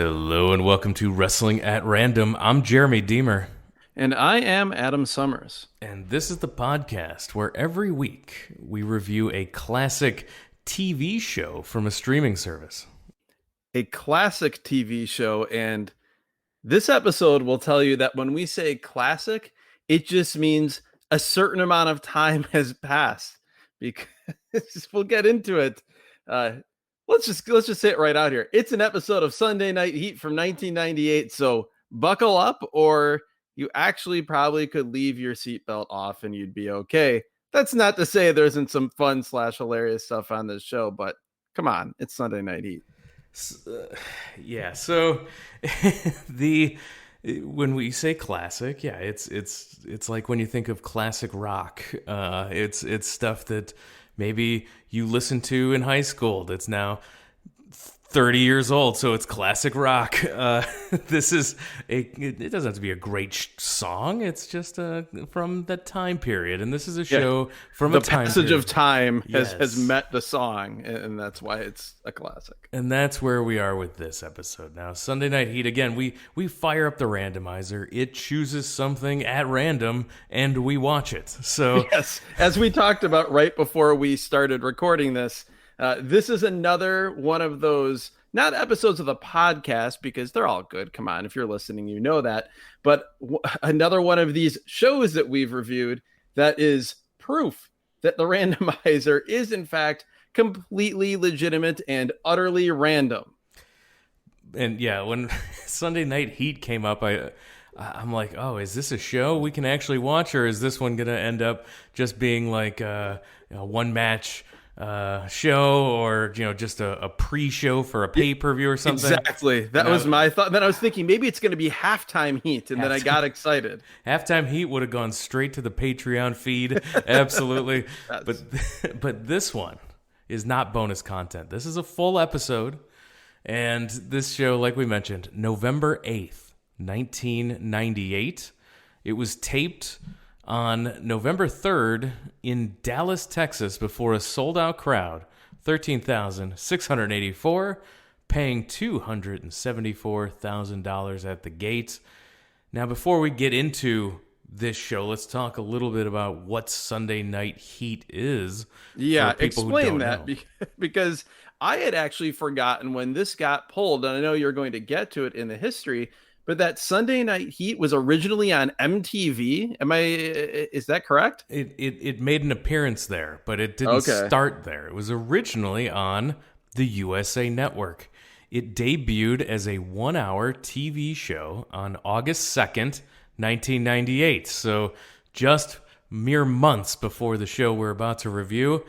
Hello and welcome to Wrestling at Random. I'm Jeremy Deemer. And I am Adam Summers. And this is the podcast where every week we review a classic TV show from a streaming service. A classic TV show. And this episode will tell you that when we say classic, it just means a certain amount of time has passed. Because we'll get into it. Let's just say it right out here. It's an episode of Sunday Night Heat from 1998. So buckle up, or you actually probably could leave your seatbelt off and you'd be okay. That's not to say there isn't some fun / hilarious stuff on this show, but come on, it's Sunday Night Heat. So when we say classic, it's like when you think of classic rock. It's stuff that maybe you listened to in high school that's now 30 years old, so it's classic rock. It doesn't have to be a great song. It's just from that time period, and this is a show from a time passage period. of time has met the song, and that's why it's a classic. And that's where we are with this episode. Now, Sunday Night Heat, again, we fire up the randomizer. It chooses something at random, and we watch it. So yes, as we talked about right before we started recording this, this is another one of those, not episodes of the podcast, because they're all good. Come on, if you're listening, you know that. But another one of these shows that we've reviewed that is proof that the randomizer is, in fact, completely legitimate and utterly random. And yeah, when Sunday Night Heat came up, I'm like, oh, is this a show we can actually watch, or is this one going to end up just being like a one-match show, or just a pre-show for a pay-per-view or something? Exactly. That was my thought. Then I was thinking maybe it's going to be Halftime Heat, and then I got excited. Halftime Heat would have gone straight to the Patreon feed. Absolutely. But this one is not bonus content. This is a full episode, and this show, like we mentioned, November 8th, 1998. It was taped on November 3rd in Dallas, Texas, before a sold-out crowd, 13,684, paying $274,000 at the gate. Now, before we get into this show, let's talk a little bit about what Sunday Night Heat is. Yeah, explain that, because I had actually forgotten when this got pulled, and I know you're going to get to it in the history, but that Sunday Night Heat was originally on MTV. Is that correct? It made an appearance there, but it didn't start there. It was originally on the USA Network. It debuted as a 1-hour TV show on August 2nd, 1998. So just mere months before the show we're about to review,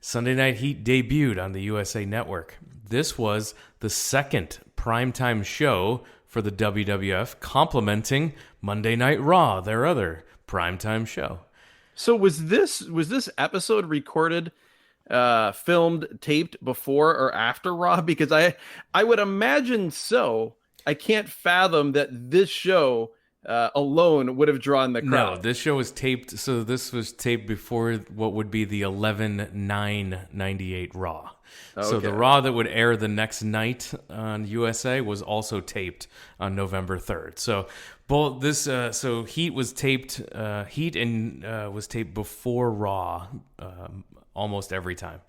Sunday Night Heat debuted on the USA Network. This was the second primetime show for the WWF, complementing Monday Night Raw, their other primetime show. So was this episode recorded, filmed, taped before or after Raw? Because I would imagine so. I can't fathom that this show alone would have drawn the crowd. No, this show was taped. So this was taped before what would be the 11/9/98 Raw. Okay. So the Raw that would air the next night on USA was also taped on November 3rd. So both this, so Heat was taped. Heat was taped before Raw almost every time.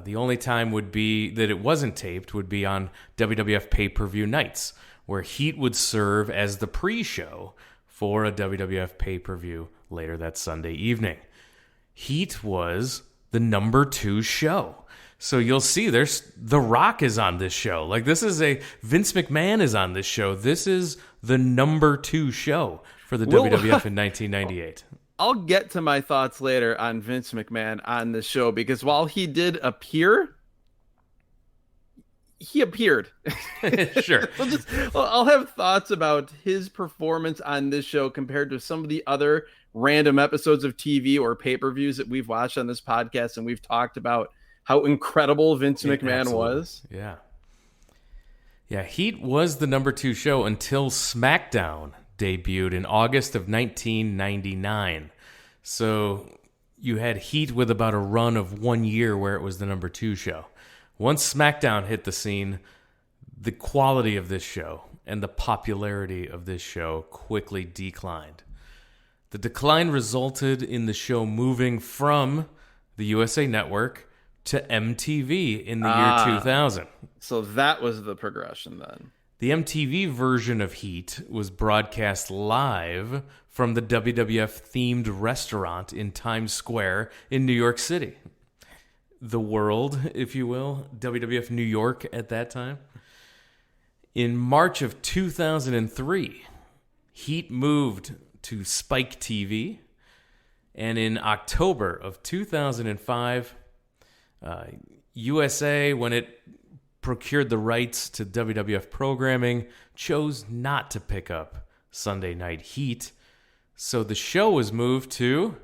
The only time would be that it wasn't taped would be on WWF pay-per-view nights, where Heat would serve as the pre-show for a WWF pay-per-view later that Sunday evening. Heat was the number 2 show. So you'll see The Rock is on this show. Like, this is Vince McMahon is on this show. This is the number 2 show for the WWF in 1998. I'll get to my thoughts later on Vince McMahon on this show, because while he did appear, he appeared. Sure. I'll have thoughts about his performance on this show compared to some of the other random episodes of TV or pay-per-views that we've watched on this podcast, and we've talked about how incredible Vince McMahon was. Yeah. Yeah, Heat was the number 2 show until SmackDown debuted in August of 1999. So you had Heat with about a run of 1 year where it was the number 2 show. Once SmackDown hit the scene, the quality of this show and the popularity of this show quickly declined. The decline resulted in the show moving from the USA Network to MTV in the year 2000. So that was the progression then. The MTV version of Heat was broadcast live from the WWF-themed restaurant in Times Square in New York City. The world, if you will, WWF New York at that time. In March of 2003, Heat moved to Spike TV, and in October of 2005, USA, when it procured the rights to WWF programming, chose not to pick up Sunday Night Heat, so the show was moved to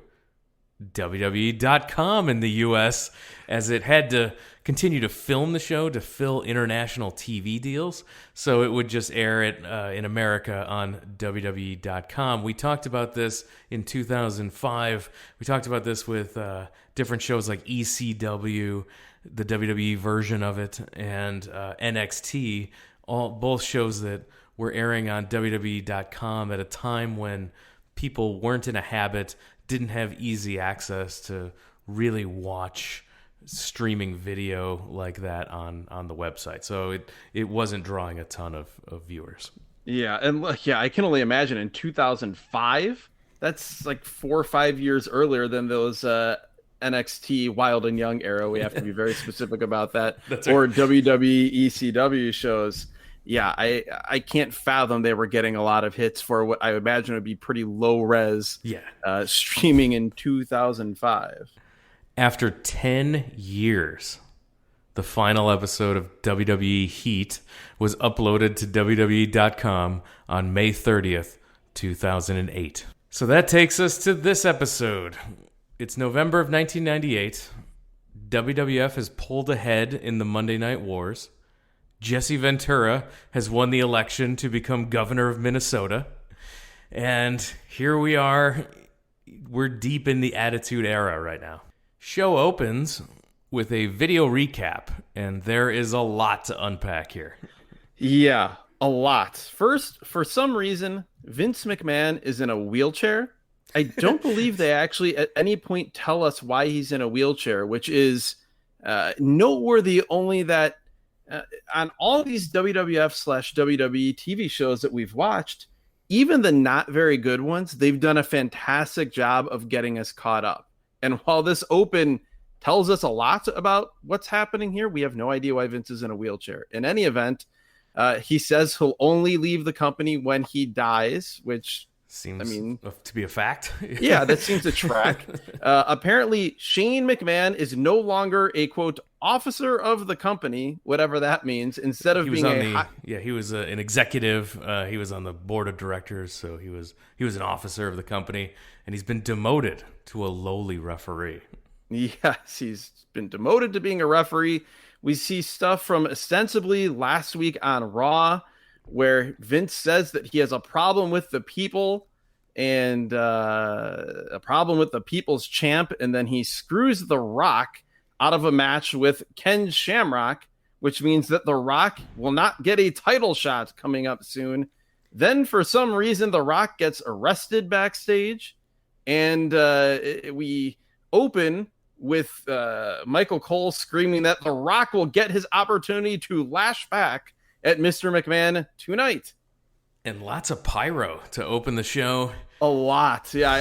WWE.com in the US, as it had to continue to film the show to fill international TV deals. So it would just air it in America on WWE.com. We talked about this in 2005. We talked about this with different shows like ECW, the WWE version of it, and NXT, both shows that were airing on WWE.com at a time when people weren't in a habit, didn't have easy access to really watch streaming video like that on the website. So it wasn't drawing a ton of viewers. Yeah, and look, I can only imagine in 2005, that's like 4 or 5 years earlier than those NXT Wild and Young era. We have to be very specific about that. Or right. WWE ECW shows. Yeah, I can't fathom they were getting a lot of hits for what I imagine would be pretty low res streaming in 2005. After 10 years, the final episode of WWE Heat was uploaded to WWE.com on May 30th, 2008. So that takes us to this episode. It's November of 1998. WWF has pulled ahead in the Monday Night Wars. Jesse Ventura has won the election to become governor of Minnesota. And here we are. We're deep in the Attitude Era right now. Show opens with a video recap, and there is a lot to unpack here. Yeah, a lot. First, for some reason, Vince McMahon is in a wheelchair. I don't believe they actually at any point tell us why he's in a wheelchair, which is noteworthy only that on all these WWF/WWE TV shows that we've watched, even the not very good ones, they've done a fantastic job of getting us caught up. And while this open tells us a lot about what's happening here, we have no idea why Vince is in a wheelchair. In any event, he says he'll only leave the company when he dies, which seems to be a fact. Yeah, that seems to track. Apparently, Shane McMahon is no longer a, quote, officer of the company, whatever that means, instead of being he was an executive. He was on the board of directors, so he was an officer of the company, and he's been demoted to a lowly referee. Yes, he's been demoted to being a referee. We see stuff from ostensibly last week on Raw, where Vince says that he has a problem with the people and a problem with the people's champ, and then he screws The Rock out of a match with Ken Shamrock, which means that The Rock will not get a title shot coming up soon. Then, for some reason, The Rock gets arrested backstage, and we open with Michael Cole screaming that The Rock will get his opportunity to lash back at Mr. McMahon tonight. And lots of pyro to open the show. A lot. Yeah,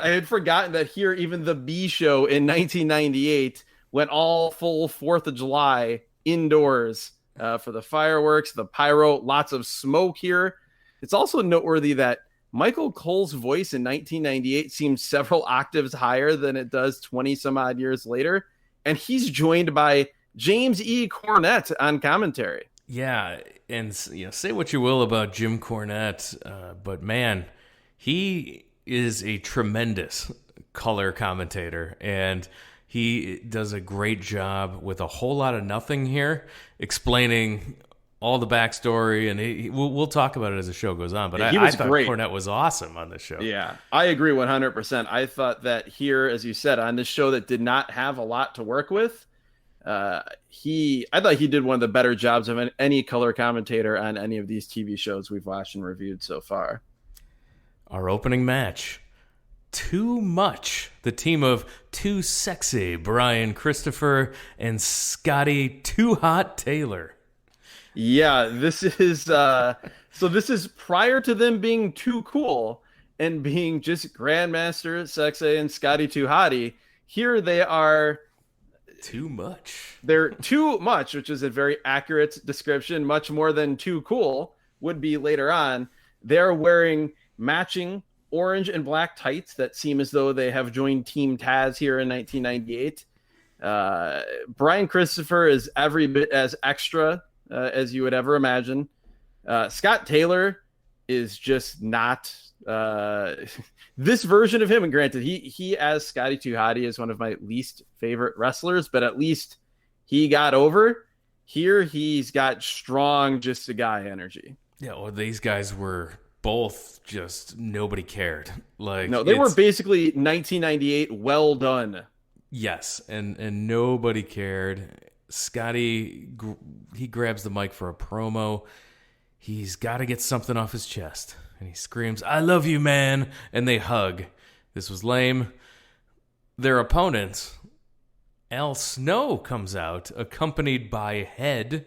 I had forgotten that here, even the B show in 1998 went all full 4th of July indoors for the fireworks, the pyro, lots of smoke here. It's also noteworthy that Michael Cole's voice in 1998 seems several octaves higher than it does 20 some odd years later. And he's joined by James E. Cornette on commentary. Yeah, and say what you will about Jim Cornette, but man, he is a tremendous color commentator, and he does a great job with a whole lot of nothing here, explaining all the backstory, and we'll talk about it as the show goes on, but I thought great. Cornette was awesome on this show. Yeah, I agree 100%. I thought that here, as you said, on this show that did not have a lot to work with, I thought he did one of the better jobs of any color commentator on any of these TV shows we've watched and reviewed so far. Our opening match, Too Much, the team of Too Sexy Brian Christopher and Scotty Too Hot Taylor. Yeah, this is this is prior to them being too cool and being just Grandmaster Sexy and Scotty Too Hottie. Here they are. Too much. They're too much, which is a very accurate description, much more than too cool would be later on. They're wearing matching orange and black tights that seem as though they have joined Team Taz here in 1998. Brian Christopher is every bit as extra as you would ever imagine. Scott Taylor is just not this version of him. And granted, he as Scotty Too Hottie is one of my least favorite wrestlers, but at least he got over. Here he's got strong, just a guy energy. Yeah, well, these guys were both just nobody cared. Like, no, they were basically 1998. Well done. Yes, and nobody cared. Scotty, he grabs the mic for a promo. He's got to get something off his chest. And he screams, "I love you, man." And they hug. This was lame. Their opponent, Al Snow, comes out, accompanied by Head.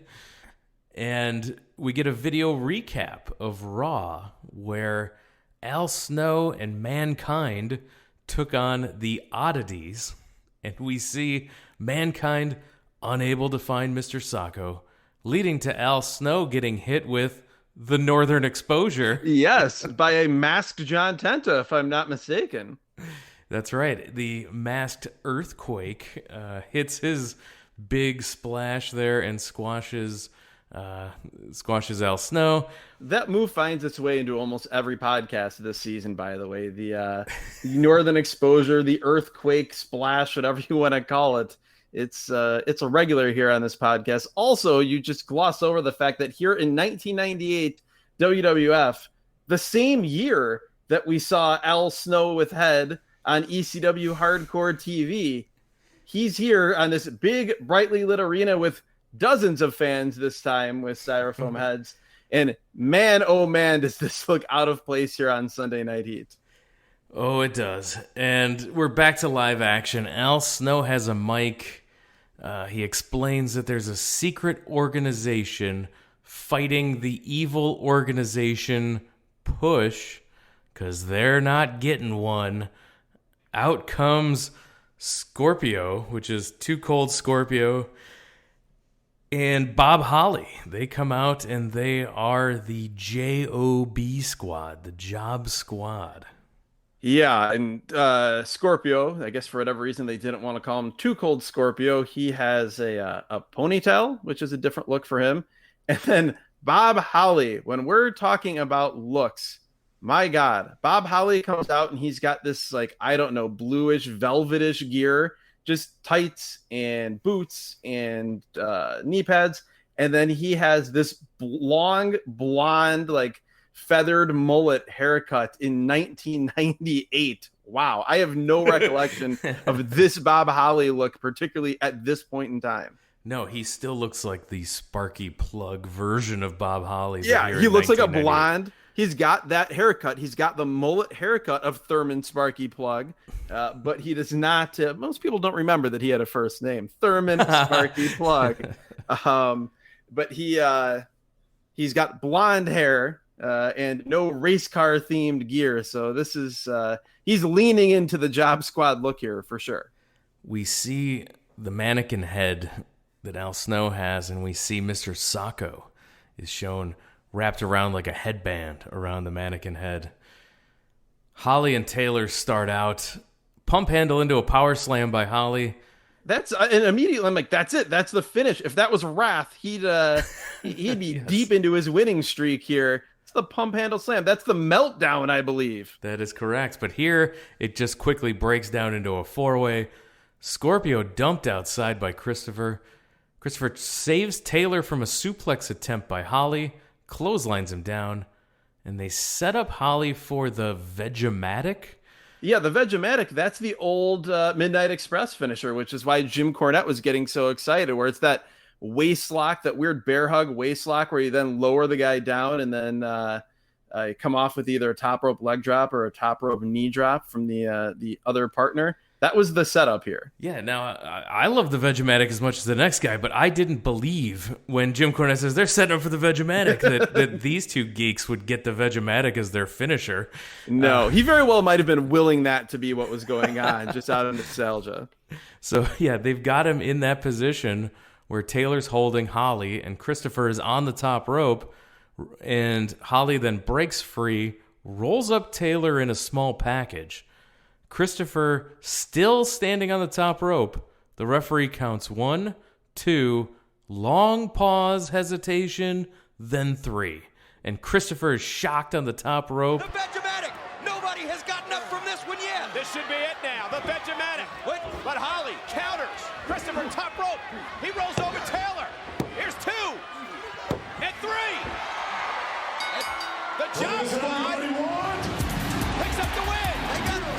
And we get a video recap of Raw, where Al Snow and Mankind took on the Oddities. And we see Mankind unable to find Mr. Socko, leading to Al Snow getting hit with the Northern Exposure. Yes, by a masked John Tenta, if I'm not mistaken. That's right. The masked Earthquake hits his big splash there and squashes Al Snow. That move finds its way into almost every podcast this season, by the way. The Northern Exposure, the Earthquake splash, whatever you want to call it. It's a regular here on this podcast. Also, you just gloss over the fact that here in 1998 WWF, the same year that we saw Al Snow with Head on ECW Hardcore TV, he's here on this big, brightly lit arena with dozens of fans this time with styrofoam heads. And man, oh man, does this look out of place here on Sunday Night Heat. Oh, it does. And we're back to live action. Al Snow has a mic. He explains that there's a secret organization fighting the evil organization Push because they're not getting one. Out comes Scorpio, which is Too Cold Scorpio, and Bob Holly. They come out and they are the JOB squad, the Job Squad. Yeah, and Scorpio, I guess for whatever reason they didn't want to call him Too Cold Scorpio. He has a ponytail, which is a different look for him. And then Bob Holly, when we're talking about looks, my God, Bob Holly comes out and he's got this, like, I don't know, bluish, velvetish gear, just tights and boots and knee pads. And then he has this long, blonde, like, feathered mullet haircut in 1998. Wow, I have no recollection of this Bob Holly look, particularly at this point in time. No, he still looks like the Sparky Plug version of Bob Holly. Yeah, he looks like a blonde. He's got that haircut. He's got the mullet haircut of Thurman Sparky Plug, but he does not. Most people don't remember that he had a first name, Thurman Sparky Plug. But he's got blonde hair. And no race car themed gear. So this is, he's leaning into the Job Squad look here for sure. We see the mannequin head that Al Snow has, and we see Mr. Socko is shown wrapped around like a headband around the mannequin head. Holly and Taylor start out, pump handle into a power slam by Holly. That's and immediately I'm like, that's it. That's the finish. If that was Wrath, he'd be yes. Deep into his winning streak here. The pump handle slam. That's the meltdown, I believe. That is correct. But here, it just quickly breaks down into a four-way. Scorpio dumped outside by Christopher. Christopher saves Taylor from a suplex attempt by Holly, clotheslines him down, and they set up Holly for the Vegematic. Yeah, the Vegematic, that's the old Midnight Express finisher, which is why Jim Cornette was getting so excited, where it's that waist lock, that weird bear hug waist lock, where you then lower the guy down and then come off with either a top rope leg drop or a top rope knee drop from the other partner. That was the setup here. Yeah, now I love the Vegematic as much as the next guy, but I didn't believe when Jim Cornette says they're setting up for the Vegematic that these two geeks would get the Vegematic as their finisher. No, he very well might have been willing that to be what was going on, just out of nostalgia. So, yeah, they've got him in that position where Taylor's holding Holly and Christopher is on the top rope, and Holly then breaks free, rolls up Taylor in a small package. Christopher still standing on the top rope. The referee counts 1, 2, long pause, hesitation, then 3. And Christopher is shocked on the top rope. The Vegematic! Nobody has gotten up from this one yet! This should be it now, the Vegematic. But Holly counters. Christopher top rope. He rolls over Taylor. Here's 2 and 3. The Job Squad picks up the win.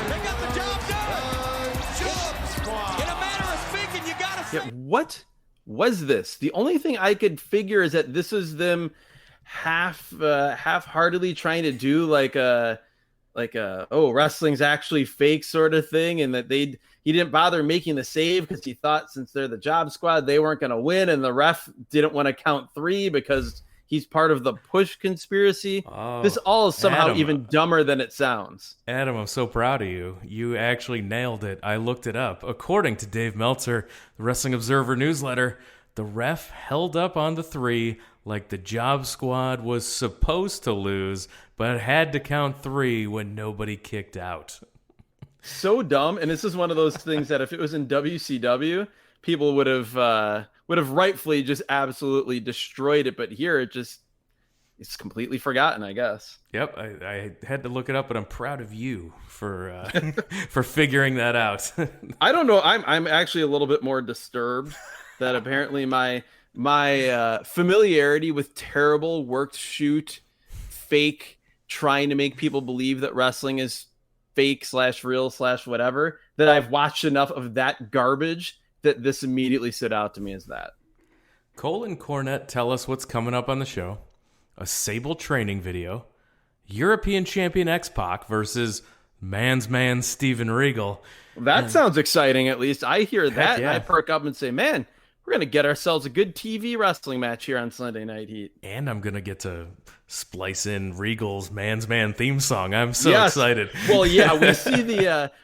They got the job done! Job Squad. In a manner of speaking, you gotta say... Yeah, what was this? The only thing I could figure is that this is them half-heartedly trying to do like a wrestling's actually fake sort of thing, and that he didn't bother making the save because he thought since they're the Job Squad they weren't going to win, and the ref didn't want to count 3 because he's part of the push conspiracy. Oh, this all is somehow Adam, even dumber than it sounds. Adam, I'm so proud of you. You actually nailed it. I looked it up. According to Dave Meltzer, the Wrestling Observer newsletter, the ref held up on the 3 like the Job Squad was supposed to lose, but had to count 3 when nobody kicked out. So dumb. And this is one of those things that if it was in WCW, people would have rightfully just absolutely destroyed it. But here it's completely forgotten, I guess. Yep, I had to look it up, but I'm proud of you for for figuring that out. I don't know. I'm actually a little bit more disturbed that apparently my familiarity with terrible worked shoot, fake, trying to make people believe that wrestling is fake / real / whatever, that I've watched enough of that garbage that this immediately stood out to me as that. Cole and Cornette tell us what's coming up on the show. A Sable training video. European champion X-Pac versus man's man Steven Regal. That sounds exciting, at least. I hear that, yeah. And I perk up and say, man, we're going to get ourselves a good TV wrestling match here on Sunday Night Heat. And I'm going to get to splice in Regal's man's man theme song. I'm so excited. Well, yeah,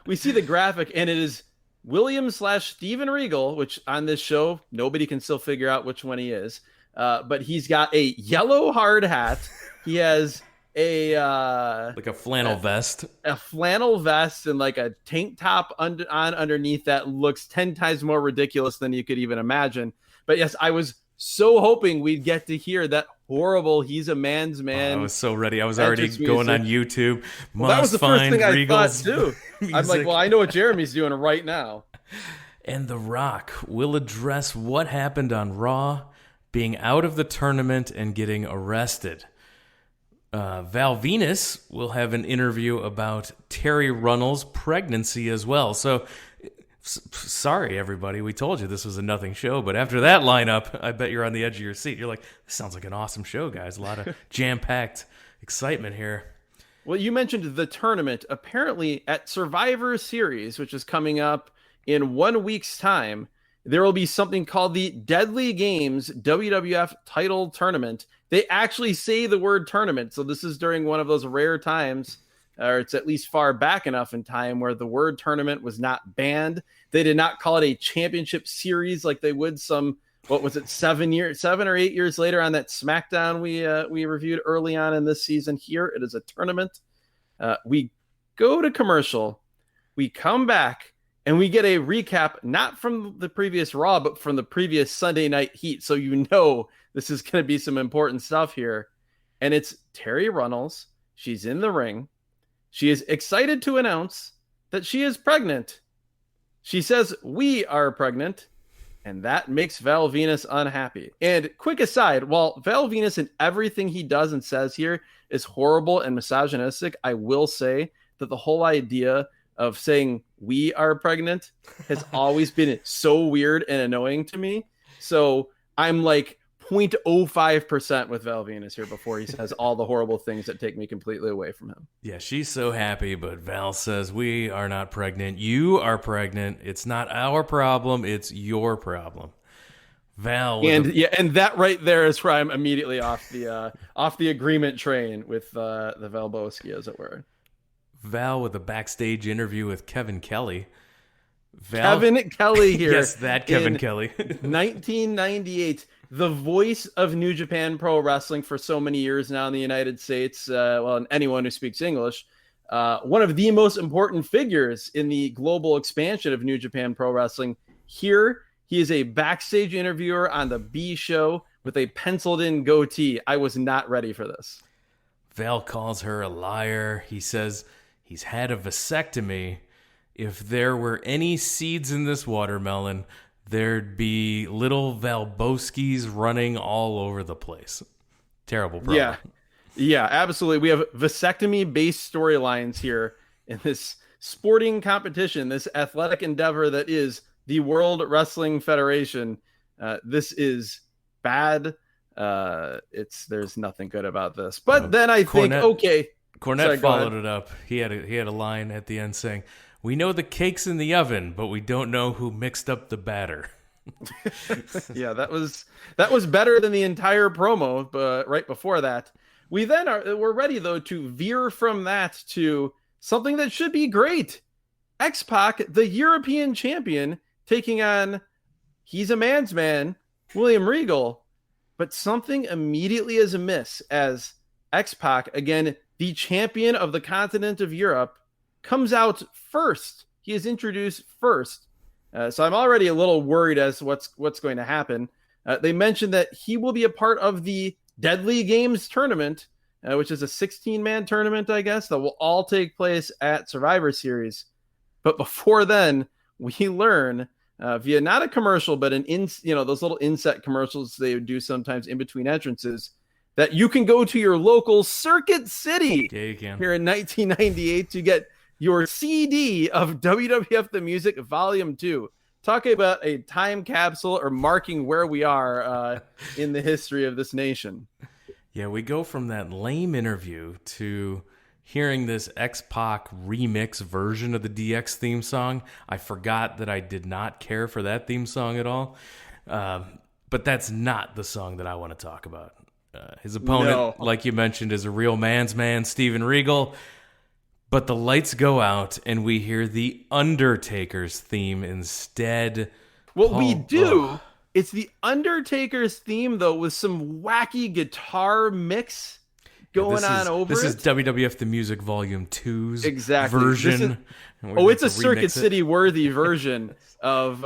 we see the graphic, and it is William / Steven Regal, which on this show, nobody can still figure out which one he is. But he's got a yellow hard hat. He has like a flannel vest. A flannel vest and like a tank top underneath that looks 10 times more ridiculous than you could even imagine. But yes, I was so hoping we'd get to hear that horrible "He's a Man's Man." I was so ready. I was already going on YouTube. Well, that was the first thing I thought too. Music. I'm like, well, I know what Jeremy's doing right now. And The Rock will address what happened on Raw, being out of the tournament and getting arrested. Val Venus will have an interview about Terry Runnels' pregnancy as well. So, sorry, everybody. We told you this was a nothing show. But after that lineup, I bet you're on the edge of your seat. You're like, this sounds like an awesome show, guys. A lot of jam-packed excitement here. Well, you mentioned the tournament. Apparently, at Survivor Series, which is coming up in 1 week's time, there will be something called the Deadly Games WWF Title Tournament. They actually say the word tournament. So this is during one of those rare times, or it's at least far back enough in time where the word tournament was not banned. They did not call it a championship series like they would some, what was it, 7 or 8 years later on that SmackDown we reviewed early on in this season. Here it is a tournament. We go to commercial. We come back. And we get a recap, not from the previous Raw, but from the previous Sunday Night Heat. So you know this is going to be some important stuff here. And it's Terry Runnels. She's in the ring. She is excited to announce that she is pregnant. She says, "We are pregnant." And that makes Val Venus unhappy. And quick aside, while Val Venus and everything he does and says here is horrible and misogynistic, I will say that the whole idea of saying we are pregnant has always been so weird and annoying to me. So I'm like 0.05% with Val Venis here before he says all the horrible things that take me completely away from him. Yeah, she's so happy, but Val says, we are not pregnant. You are pregnant. It's not our problem. It's your problem. Val. And that right there is where I'm immediately off the agreement train with the Valboski, as it were. Val with a backstage interview with Kevin Kelly. Kevin Kelly here. Yes, that Kevin Kelly. 1998. The voice of New Japan Pro Wrestling for so many years now in the United States. And anyone who speaks English. One of the most important figures in the global expansion of New Japan Pro Wrestling. Here, he is a backstage interviewer on the B Show with a penciled-in goatee. I was not ready for this. Val calls her a liar. He says he's had a vasectomy. If there were any seeds in this watermelon, there'd be little Valboskis running all over the place. Terrible problem. Yeah, absolutely. We have vasectomy-based storylines here in this sporting competition, this athletic endeavor that is the World Wrestling Federation. This is bad. There's nothing good about this. But then I think, okay. Cornette followed it up. He had a line at the end saying, "We know the cake's in the oven, but we don't know who mixed up the batter." Yeah, that was better than the entire promo. But right before that, we're ready though to veer from that to something that should be great. X-Pac, the European champion, taking on he's a man's man, William Regal. But something immediately is amiss as X-Pac, again, the champion of the continent of Europe, comes out first. He is introduced first. So I'm already a little worried as to what's going to happen. They mentioned that he will be a part of the Deadly Games tournament, which is a 16-man tournament, I guess, that will all take place at Survivor Series. But before then, we learn via not a commercial, but those little inset commercials they would do sometimes in between entrances, that you can go to your local Circuit City here in 1998 to get your CD of WWF The Music Volume 2. Talk about a time capsule or marking where we are in the history of this nation. Yeah, we go from that lame interview to hearing this X-Pac remix version of the DX theme song. I forgot that I did not care for that theme song at all. But that's not the song that I want to talk about. His opponent, like you mentioned, is a real man's man, Steven Regal. But the lights go out and we hear the Undertaker's theme instead. We do. It's the Undertaker's theme, though, with some wacky guitar mix going on over it. This is WWF The Music Volume 2's exactly. version. It's a Circuit City worthy version of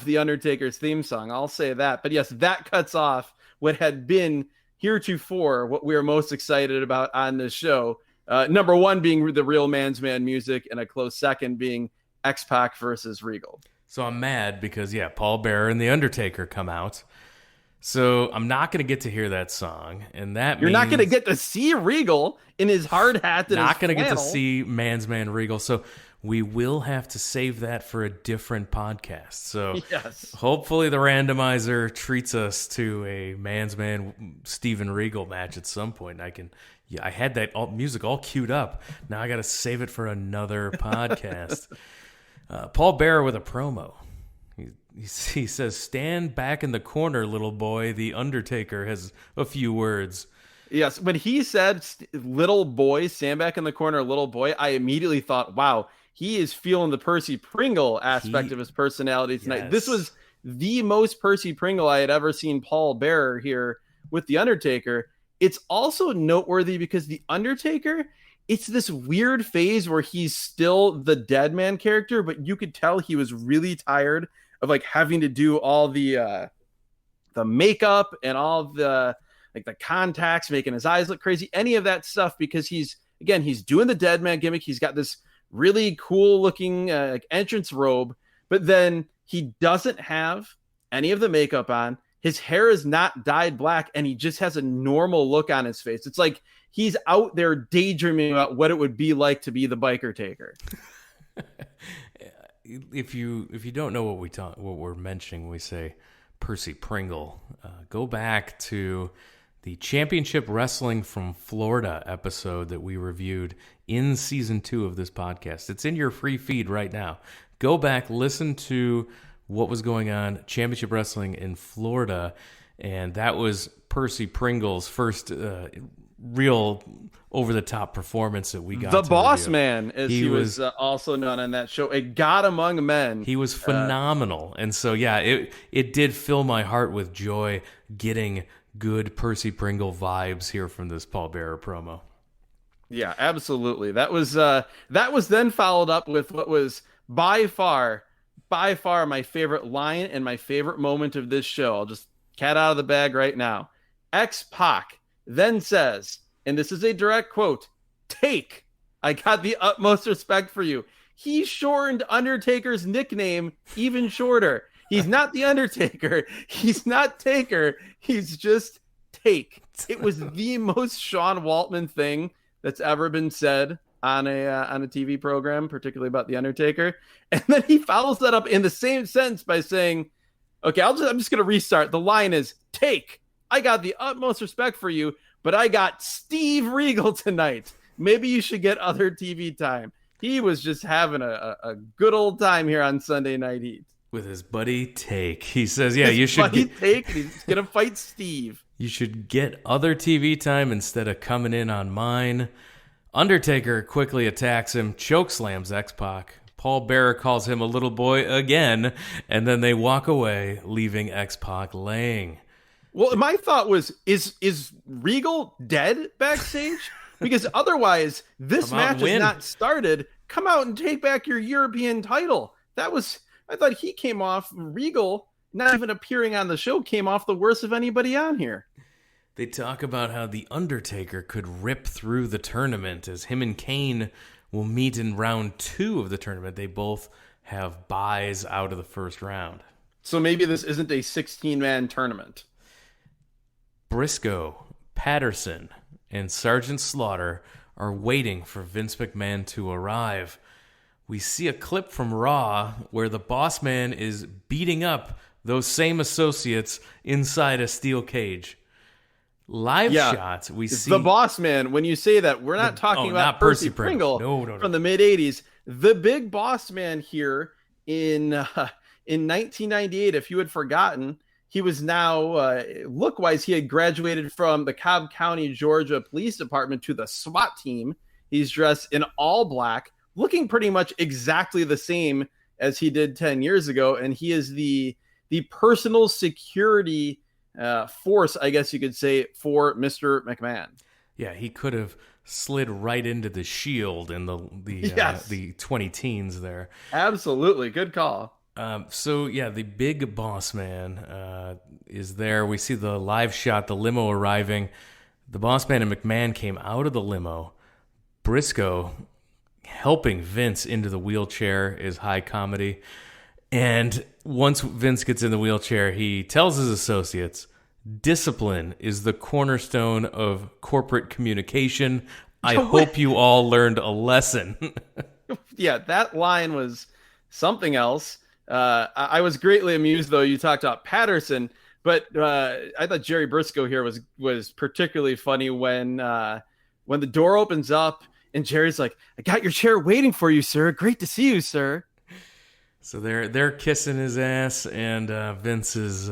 the Undertaker's theme song. I'll say that. But yes, that cuts off what had been heretofore what we are most excited about on this show. Number one being the real man's man music, and a close second being X-Pac versus Regal. So I'm mad because, Paul Bearer and The Undertaker come out. So I'm not going to get to hear that song. And that You're not going to get to see Regal in his hard hat and not going to get to see man's man Regal. So we will have to save that for a different podcast. So hopefully the randomizer treats us to a man's man Steven Regal match at some point. I had that music all queued up. Now I got to save it for another podcast. Paul Bearer with a promo. He says, "Stand back in the corner, little boy. The Undertaker has a few words." Yes, when he said, "Little boy, stand back in the corner, little boy," I immediately thought, wow, he is feeling the Percy Pringle aspect of his personality tonight. Yes. This was the most Percy Pringle I had ever seen Paul Bearer here with The Undertaker. It's also noteworthy because The Undertaker, it's this weird phase where he's still the dead man character, but you could tell he was really tired of having to do all the makeup and all the the contacts, making his eyes look crazy, any of that stuff, because he's doing the dead man gimmick. He's got this really cool looking entrance robe, but then he doesn't have any of the makeup on. His hair is not dyed black, and he just has a normal look on his face. It's like he's out there daydreaming about what it would be like to be the Biker Taker. If you don't know what we're mentioning when we say Percy Pringle, go back to the Championship Wrestling from Florida episode that we reviewed in season 2 of this podcast. It's in your free feed right now. Go back, listen to what was going on, Championship Wrestling in Florida, and that was Percy Pringle's first real over-the-top performance that we got. The Boss review. Man, as he was also known on that show, a god among men. He was phenomenal. And so, yeah, it did fill my heart with joy getting good Percy Pringle vibes here from this Paul Bearer promo. Yeah, absolutely. That was then followed up with what was by far my favorite line and my favorite moment of this show. I'll just cat out of the bag right now. X-Pac then says, and this is a direct quote, "Take, I got the utmost respect for you." He shortened Undertaker's nickname even shorter. He's not the Undertaker. He's not Taker. He's just Take. It was the most Sean Waltman thing that's ever been said on a TV program, particularly about the Undertaker. And then he follows that up in the same sentence by saying, "Okay, I'm just going to restart. The line is, take, I got the utmost respect for you, but I got Steve Regal tonight. Maybe you should get other TV time." He was just having a good old time here on Sunday Night Heat. With his buddy Take. He says, yeah, you should Take, and he's going to fight Steve. You should get other TV time instead of coming in on mine. Undertaker quickly attacks him, chokeslams X-Pac. Paul Bearer calls him a little boy again, and then they walk away, leaving X-Pac laying. Well, my thought was, is Regal dead backstage? Because otherwise, this match has not started. Come out and take back your European title. I thought he came off, Regal, not even appearing on the show, came off the worst of anybody on here. They talk about how The Undertaker could rip through the tournament, as him and Kane will meet in round 2 of the tournament. They both have buys out of the first round. So maybe this isn't a 16-man tournament. Briscoe, Patterson, and Sergeant Slaughter are waiting for Vince McMahon to arrive. We see a clip from Raw where the Boss Man is beating up those same associates inside a steel cage. Live shots, we see the Boss Man. When you say that, we're not talking about not Percy Pringle from the mid-'80s. The big Boss Man here in 1998, if you had forgotten, he was now, look-wise, he had graduated from the Cobb County, Georgia Police Department to the SWAT team. He's dressed in all black, looking pretty much exactly the same as he did 10 years ago. And he is the personal security force, I guess you could say, for Mr. McMahon. Yeah, he could have slid right into the Shield in the 20 teens there. Absolutely. Good call. So, yeah, the big Boss Man is there. We see the live shot, the limo arriving. The Boss Man and McMahon came out of the limo. Briscoe helping Vince into the wheelchair is high comedy. And once Vince gets in the wheelchair, he tells his associates, discipline is the cornerstone of corporate communication. I hope you all learned a lesson. Yeah, that line was something else. I was greatly amused, though, you talked about Patterson, but I thought Jerry Briscoe here was particularly funny when the door opens up and Jerry's like, "I got your chair waiting for you, sir. Great to see you, sir." So they're kissing his ass, and Vince is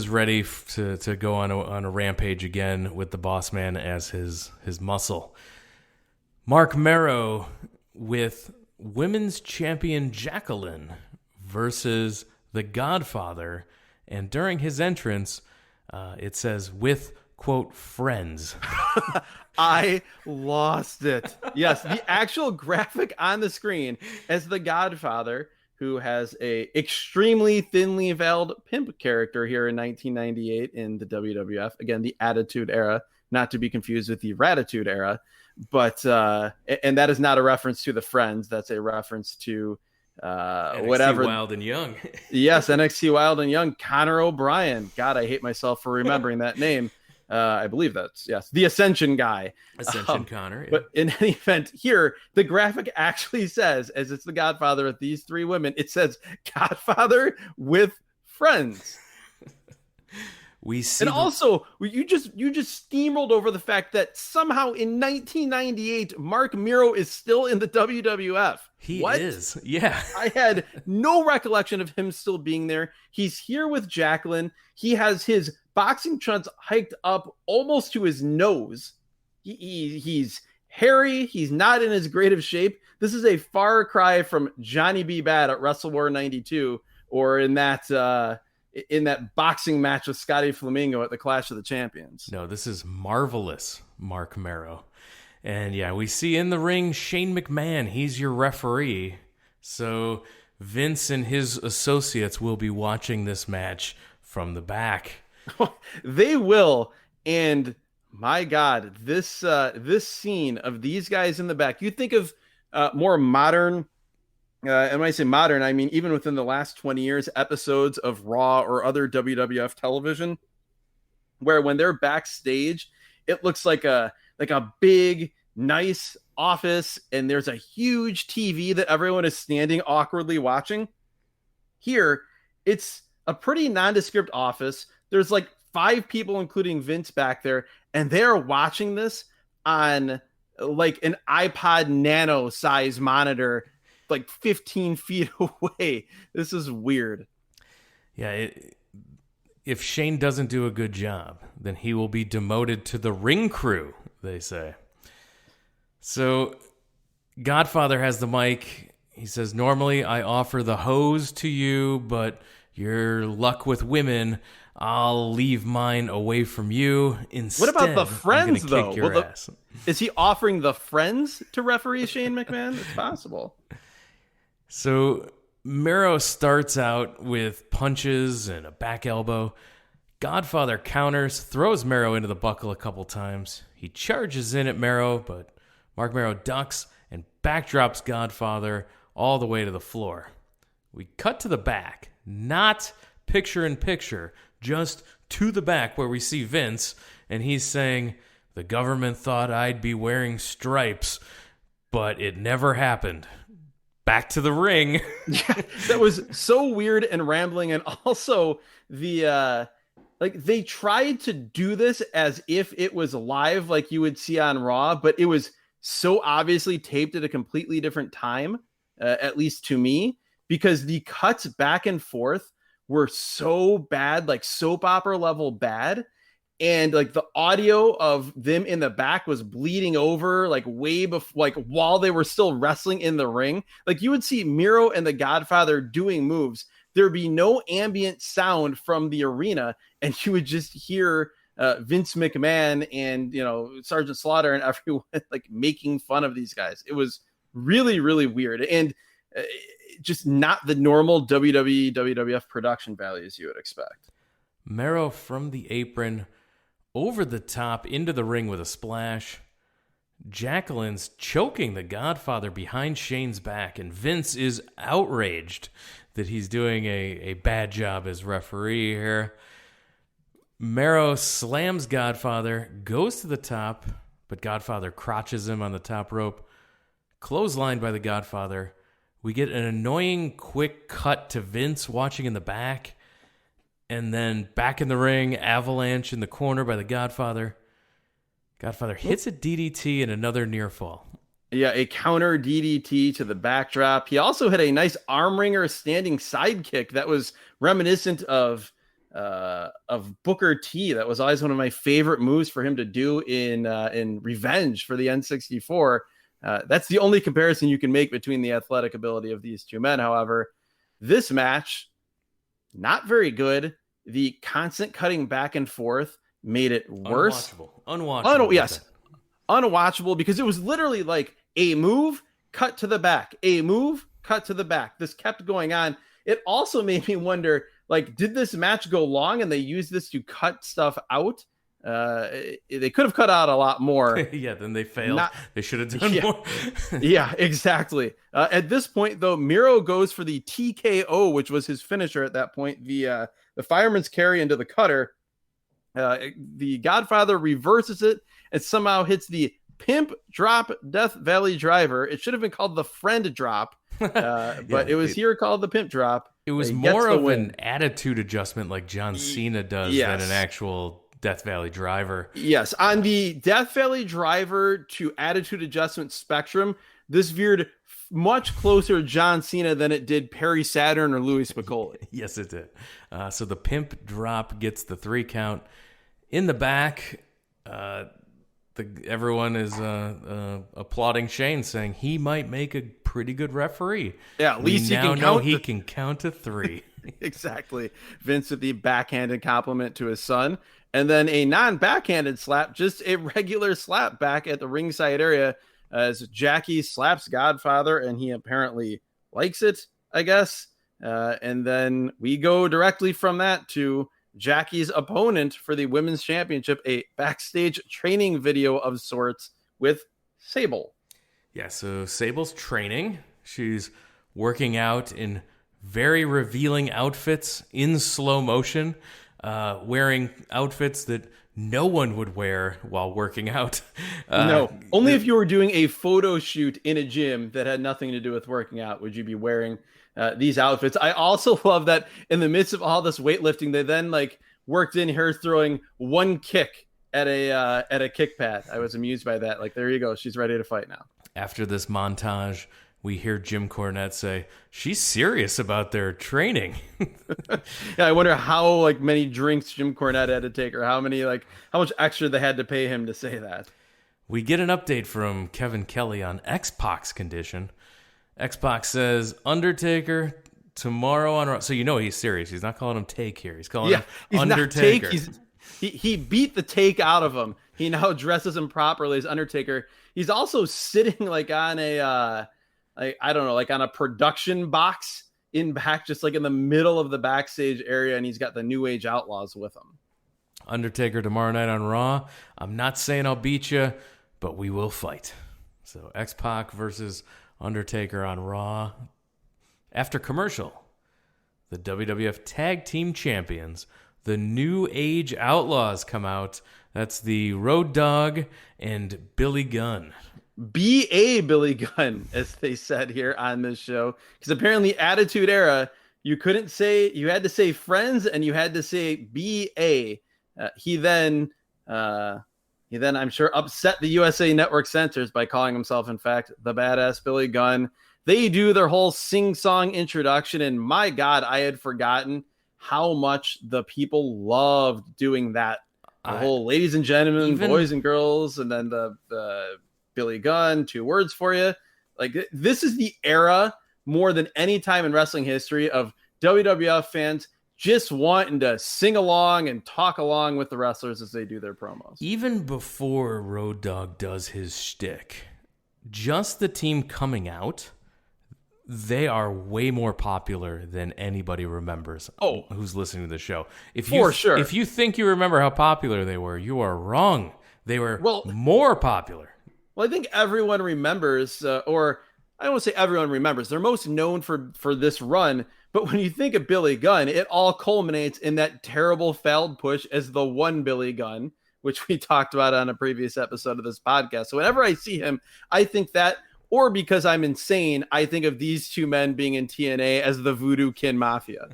ready to go on a rampage again with the Boss Man as his muscle. Mark Merrow with Women's Champion Jacqueline versus The Godfather, and during his entrance, it says with, quote, friends. I lost it. Yes, the actual graphic on the screen as The Godfather, who has a extremely thinly veiled pimp character here in 1998 in the WWF. Again, the Attitude Era, not to be confused with the Ratitude Era. But and that is not a reference to the Friends. That's a reference to NXT whatever. Wild and Young. Yes, NXT Wild and Young. Conor O'Brien. God, I hate myself for remembering that name. I believe that's, yes, the Ascension guy. Ascension Connor. Yeah. But in any event, here, the graphic actually says, as it's the Godfather with these three women, it says Godfather with friends. We see, and also you just steamrolled over the fact that somehow in 1998 Mark Miro is still in the WWF. He is, yeah. I had no recollection of him still being there. He's here with Jacqueline. He has his boxing trunks hiked up almost to his nose. He's hairy. He's not in as great of shape. This is a far cry from Johnny B. Bad at WrestleWar 92, or in that boxing match with Scotty Flamingo at the Clash of the Champions. No, this is marvelous Mark Mero. And yeah, we see in the ring Shane McMahon. He's your referee. So Vince and his associates will be watching this match from the back. They will. And my God, this scene of these guys in the back, you think of more modern, and when I say modern, I mean even within the last 20 years, episodes of Raw or other WWF television, where when they're backstage, it looks like a big, nice office, and there's a huge TV that everyone is standing awkwardly watching. Here, it's a pretty nondescript office. There's like 5 people, including Vince, back there, and they're watching this on like an iPod Nano size monitor, like 15 feet away. This is weird. Yeah, if Shane doesn't do a good job, then he will be demoted to the ring crew, they say. So Godfather has the mic. He says, normally I offer the hose to you, but your luck with women, I'll leave mine away from you. Instead, what about the friends, though? Ass. Is he offering the friends to referee Shane McMahon? It's possible. So Mero starts out with punches and a back elbow. Godfather counters, throws Mero into the buckle a couple times. He charges in at Mero, but Mark Mero ducks and backdrops Godfather all the way to the floor. We cut to the back, not picture in picture, just to the back where we see Vince, and he's saying, the government thought I'd be wearing stripes, but it never happened. Back to the ring. Yeah, that was so weird and rambling. And also the they tried to do this as if it was live, like you would see on Raw, but it was so obviously taped at a completely different time, at least to me, because the cuts back and forth were so bad, like soap opera level bad. And like the audio of them in the back was bleeding over, like way before, like while they were still wrestling in the ring. Like you would see Miro and the Godfather doing moves. There'd be no ambient sound from the arena, and you would just hear Vince McMahon and Sergeant Slaughter and everyone like making fun of these guys. It was really, really weird, and just not the normal WWE WWF production values you would expect. Mero from the apron, over the top, into the ring with a splash. Jacqueline's choking the Godfather behind Shane's back, and Vince is outraged that he's doing a bad job as referee here. Mero slams Godfather, goes to the top, but Godfather crotches him on the top rope. Clotheslined by the Godfather. We get an annoying quick cut to Vince watching in the back. And then back in the ring, avalanche in the corner by the Godfather. Godfather hits a DDT and another near fall. Yeah, a counter DDT to the backdrop. He also hit a nice arm wringer standing sidekick that was reminiscent of Booker T. That was always one of my favorite moves for him to do in Revenge for the N64. That's the only comparison you can make between the athletic ability of these two men. However, this match, not very good. The constant cutting back and forth made it worse. Unwatchable. Yes. Unwatchable, because it was literally like a move, cut to the back, a move, cut to the back. This kept going on. It also made me wonder, like, did this match go long and they used this to cut stuff out? They could have cut out a lot more. Yeah, then they failed. They should have done more. Yeah, exactly. At this point, though, Miro goes for the TKO, which was his finisher at that point, the fireman's carry into the cutter. The Godfather reverses it and somehow hits the pimp drop Death Valley Driver. It should have been called the friend drop, but it was here called the pimp drop. It was more of an attitude adjustment like John Cena does than an actual Death Valley Driver. Yes, on the Death Valley Driver to attitude adjustment spectrum, this veered much closer to John Cena than it did Perry Saturn or Louis Spicolli. Yes, it did. So the pimp drop gets the 3 count. In the back, everyone is applauding Shane, saying he might make a pretty good referee. Yeah, at least he can count to 3. Exactly. Vince with the backhanded compliment to his son. And then a non-backhanded slap, just a regular slap back at the ringside area as Jackie slaps Godfather, and he apparently likes it, I guess. And then we go directly from that to Jackie's opponent for the women's championship, a backstage training video of sorts with Sable. Yeah, so Sable's training. She's working out in very revealing outfits in slow motion, wearing outfits that no one would wear while working out. No, only if you were doing a photo shoot in a gym that had nothing to do with working out would you be wearing these outfits. I also love that in the midst of all this weightlifting, they then worked in her throwing one kick at a kick pad. I was amused by that. There you go. She's ready to fight now. After this montage, we hear Jim Cornette say, she's serious about their training. Yeah, I wonder how many drinks Jim Cornette had to take, or how much extra they had to pay him to say that. We get an update from Kevin Kelly on X-Pac's condition. X-Pac says, Undertaker tomorrow on Raw. So he's serious. He's not calling him Take here. He's calling him Undertaker. He beat the Take out of him. He now dresses him properly as Undertaker. He's also sitting on a I don't know, on a production box in back, just in the middle of the backstage area, and he's got the New Age Outlaws with him. Undertaker tomorrow night on Raw. I'm not saying I'll beat you, but we will fight. So X-Pac versus Undertaker on Raw. After commercial, the WWF Tag Team Champions, the New Age Outlaws, come out. That's the Road Dogg and Billy Gunn. B.A. Billy Gunn, as they said here on this show. Because apparently Attitude Era, you had to say friends, and you had to say B.A. He then, I'm sure, upset the USA Network censors by calling himself, in fact, the Badass Billy Gunn. They do their whole sing-song introduction, and my God, I had forgotten how much the people loved doing that. The whole ladies and gentlemen, boys and girls, and then the Billy Gunn, 2 words for you. This is the era, more than any time in wrestling history, of WWF fans just wanting to sing along and talk along with the wrestlers as they do their promos. Even before Road Dogg does his shtick, just the team coming out, they are way more popular than anybody remembers. Who's listening to the show? Sure. If you think you remember how popular they were, you are wrong. They were more popular. Well, I think everyone remembers, or I won't say everyone remembers. They're most known for this run. But when you think of Billy Gunn, it all culminates in that terrible failed push as the one Billy Gunn, which we talked about on a previous episode of this podcast. So whenever I see him, I think that, or because I'm insane, I think of these 2 men being in TNA as the Voodoo Kin Mafia.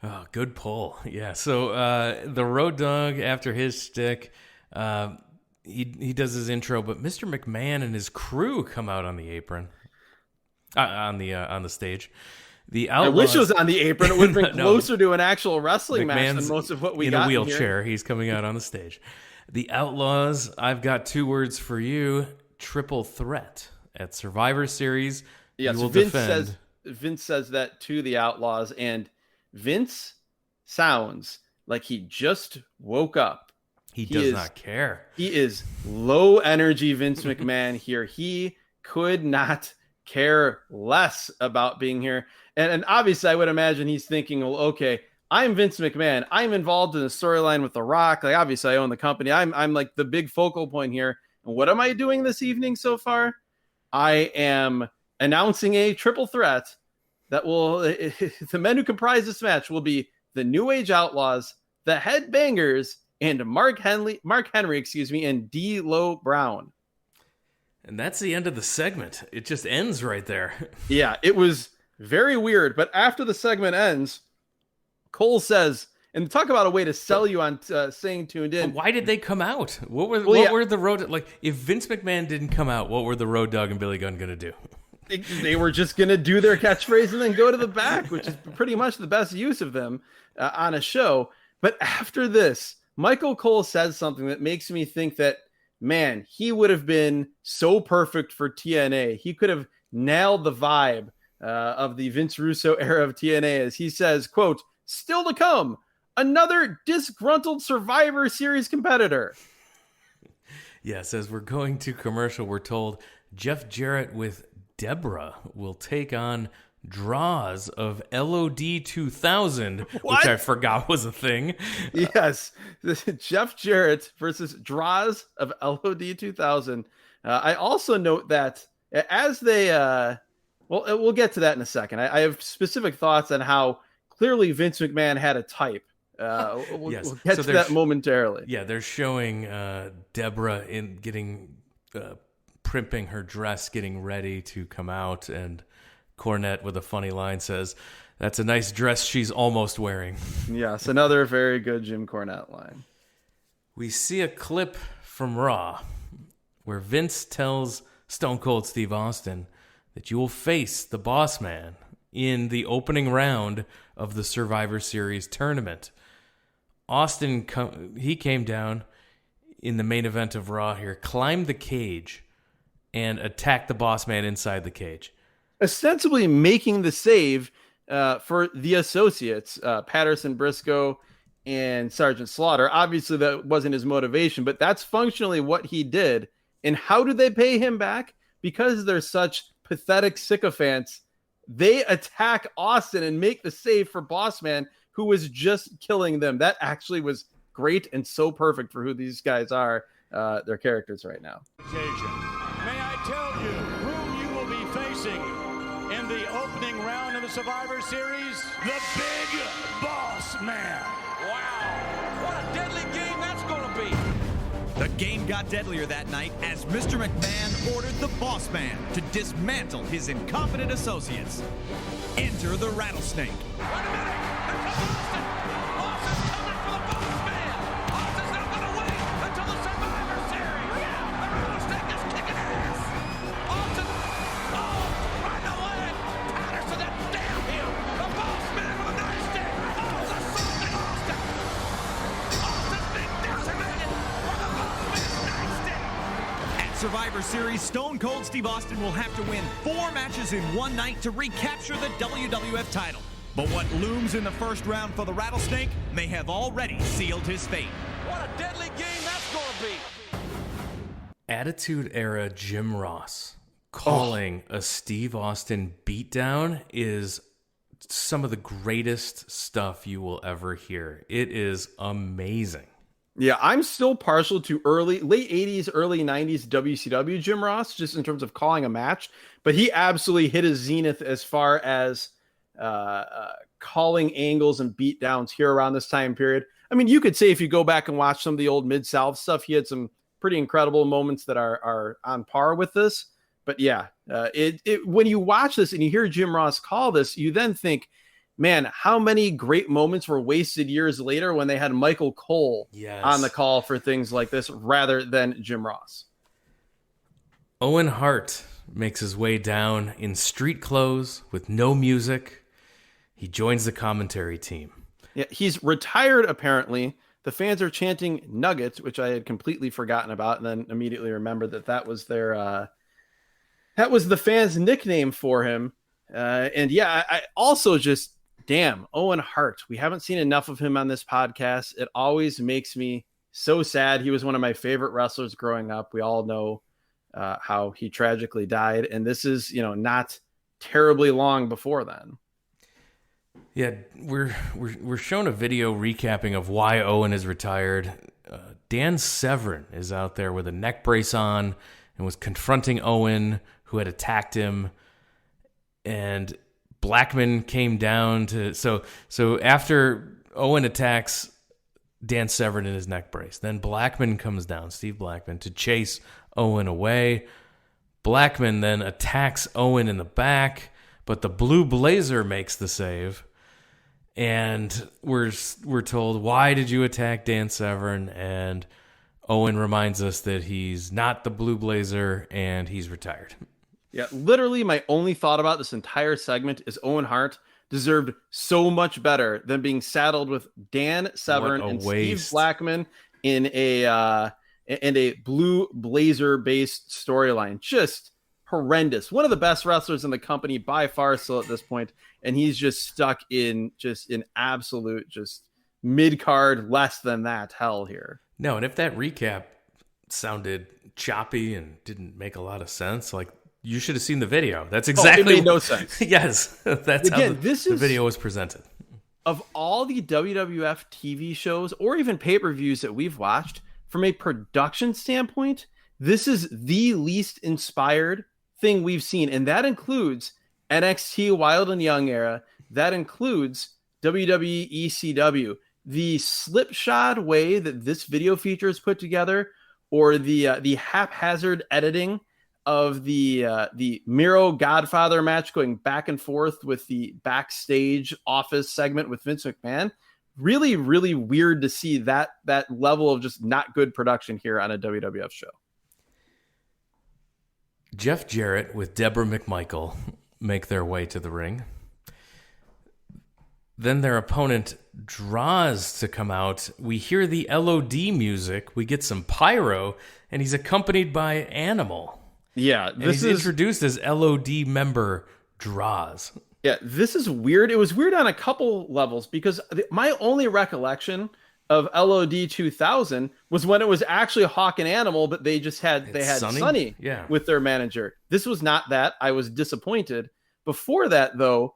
Oh, good pull. Yeah. So the Road Dogg, after his shtick, he does his intro, but Mr. McMahon and his crew come out on the apron, on the stage. The Outlaws, I wish it was on the apron. It would have been closer to an actual wrestling match than most of what we got in a wheelchair. He's coming out on the stage. The Outlaws, I've got 2 words for you: triple threat at Survivor Series. Yes, Vince says that to the Outlaws, and Vince sounds like he just woke up. He does not care. He is low energy Vince McMahon here. He could not care less about being here. And obviously, I would imagine he's thinking, well, okay, I'm Vince McMahon. I'm involved in the storyline with The Rock. Obviously, I own the company. I'm the big focal point here. And what am I doing this evening so far? I am announcing a triple threat that will, the men who comprise this match will be the New Age Outlaws, the Headbangers, and Mark Henry, and D'Lo Brown. And that's the end of the segment. It just ends right there. Yeah, it was very weird. But after the segment ends, Cole says, and talk about a way to sell you on staying tuned in. Why did they come out? What were the Road... Like, if Vince McMahon didn't come out, what were the Road Dogg and Billy Gunn going to do? They were just going to do their catchphrase and then go to the back, which is pretty much the best use of them on a show. But after this, Michael Cole says something that makes me think that, man, he would have been so perfect for TNA. He could have nailed the vibe of the Vince Russo era of TNA, as he says, quote, "Still to come, another disgruntled Survivor Series competitor." Yes, as we're going to commercial, we're told Jeff Jarrett with Deborah will take on Droz of LOD 2000, which I forgot was a thing. Yes, Jeff Jarrett versus Droz of LOD 2000. I also note that as they, we'll get to that in a second. I have specific thoughts on how clearly Vince McMahon had a type. We'll get to that momentarily. Yeah, they're showing Deborah primping her dress, getting ready to come out, and Cornette with a funny line says, "That's a nice dress she's almost wearing." Yes, another very good Jim Cornette line. We see a clip from Raw where Vince tells Stone Cold Steve Austin that you will face the Boss Man in the opening round of the Survivor Series tournament. Austin, he came down in the main event of Raw here, climbed the cage, and attacked the Boss Man inside the cage. Ostensibly making the save for the associates, Patterson, Briscoe, and Sergeant Slaughter. Obviously, that wasn't his motivation, but that's functionally what he did. And how do they pay him back? Because they're such pathetic sycophants, they attack Austin and make the save for Boss Man, who was just killing them. That actually was great and so perfect for who these guys are, their characters right now. May I tell you whom you will be facing in the opening round of the Survivor Series? The Big Boss Man. Wow, what a deadly game that's going to be. The game got deadlier that night as Mr. McMahon ordered the Boss Man to dismantle his incompetent associates. Enter the Rattlesnake. Wait a minute, there's Austin. Austin's coming for the Boss Man. Austin's not going to wait until the Survivor Series. The Rattlesnake is kicking ass. Austin, right in the leg. Patterson then down him. The Boss Man with a nice stick. Oh, the assaulting Austin. Austin's being decimated by the Boss Man's nice stick. At Survivor Series, Stone Cold Steve Austin will have to win 4 matches in one night to recapture the WWF title. But what looms in the first round for the Rattlesnake may have already sealed his fate. What a deadly game that's going to be. Attitude Era Jim Ross calling a Steve Austin beatdown is some of the greatest stuff you will ever hear. It is amazing. Yeah, I'm still partial to late 80s, early 90s WCW Jim Ross, just in terms of calling a match. But he absolutely hit his zenith as far as calling angles and beatdowns here around this time period. I mean, you could say if you go back and watch some of the old Mid-South stuff, he had some pretty incredible moments that are on par with this. But yeah, when you watch this and you hear Jim Ross call this, you then think, man, how many great moments were wasted years later when they had Michael Cole on the call for things like this rather than Jim Ross. Owen Hart makes his way down in street clothes with no music. He joins the commentary team. Yeah, he's retired, apparently. The fans are chanting Nuggets, which I had completely forgotten about, and then immediately remembered that was their that was the fans' nickname for him. And yeah, I also just, damn, Owen Hart. We haven't seen enough of him on this podcast. It always makes me so sad. He was one of my favorite wrestlers growing up. We all know how he tragically died, and this is, not terribly long before then. Yeah, we're shown a video recapping of why Owen is retired. Dan Severn is out there with a neck brace on and was confronting Owen, who had attacked him, and Blackman came down to so after Owen attacks Dan Severn in his neck brace. Then Blackman comes down, Steve Blackman, to chase Owen away. Blackman then attacks Owen in the back, but the Blue Blazer makes the save. And we're told, why did you attack Dan Severn? And Owen reminds us that he's not the Blue Blazer and he's retired. Yeah, literally my only thought about this entire segment is Owen Hart deserved so much better than being saddled with Dan Severn and waste. Steve Blackman in a Blue Blazer based storyline. Just horrendous. One of the best wrestlers in the company by far still at this point, and he's just stuck in absolute mid card, less than that hell here. No, and if that recap sounded choppy and didn't make a lot of sense, like, you should have seen the video. That's exactly it made no sense. Yes, that's Again, how the video was presented. Of all the WWF TV shows or even pay-per-views that we've watched, from a production standpoint, this is the least inspired thing we've seen, and that includes NXT Wild and Young era. That includes WWE ECW. The slipshod way that this video feature is put together, or the haphazard editing of the Miro Godfather match going back and forth with the backstage office segment with Vince McMahon, really, really weird to see that level of just not good production here on a WWF show. Jeff Jarrett with Deborah McMichael make their way to the ring. Then their opponent draws to come out. We hear the LOD music. We get some pyro, and he's accompanied by Animal. Yeah, he's introduced as LOD member Draws. Yeah, this is weird. It was weird on a couple levels because my only recollection of LOD 2000 was when it was actually Hawk and Animal, but they had Sonny with their manager. This was not that. I was disappointed. Before that, though,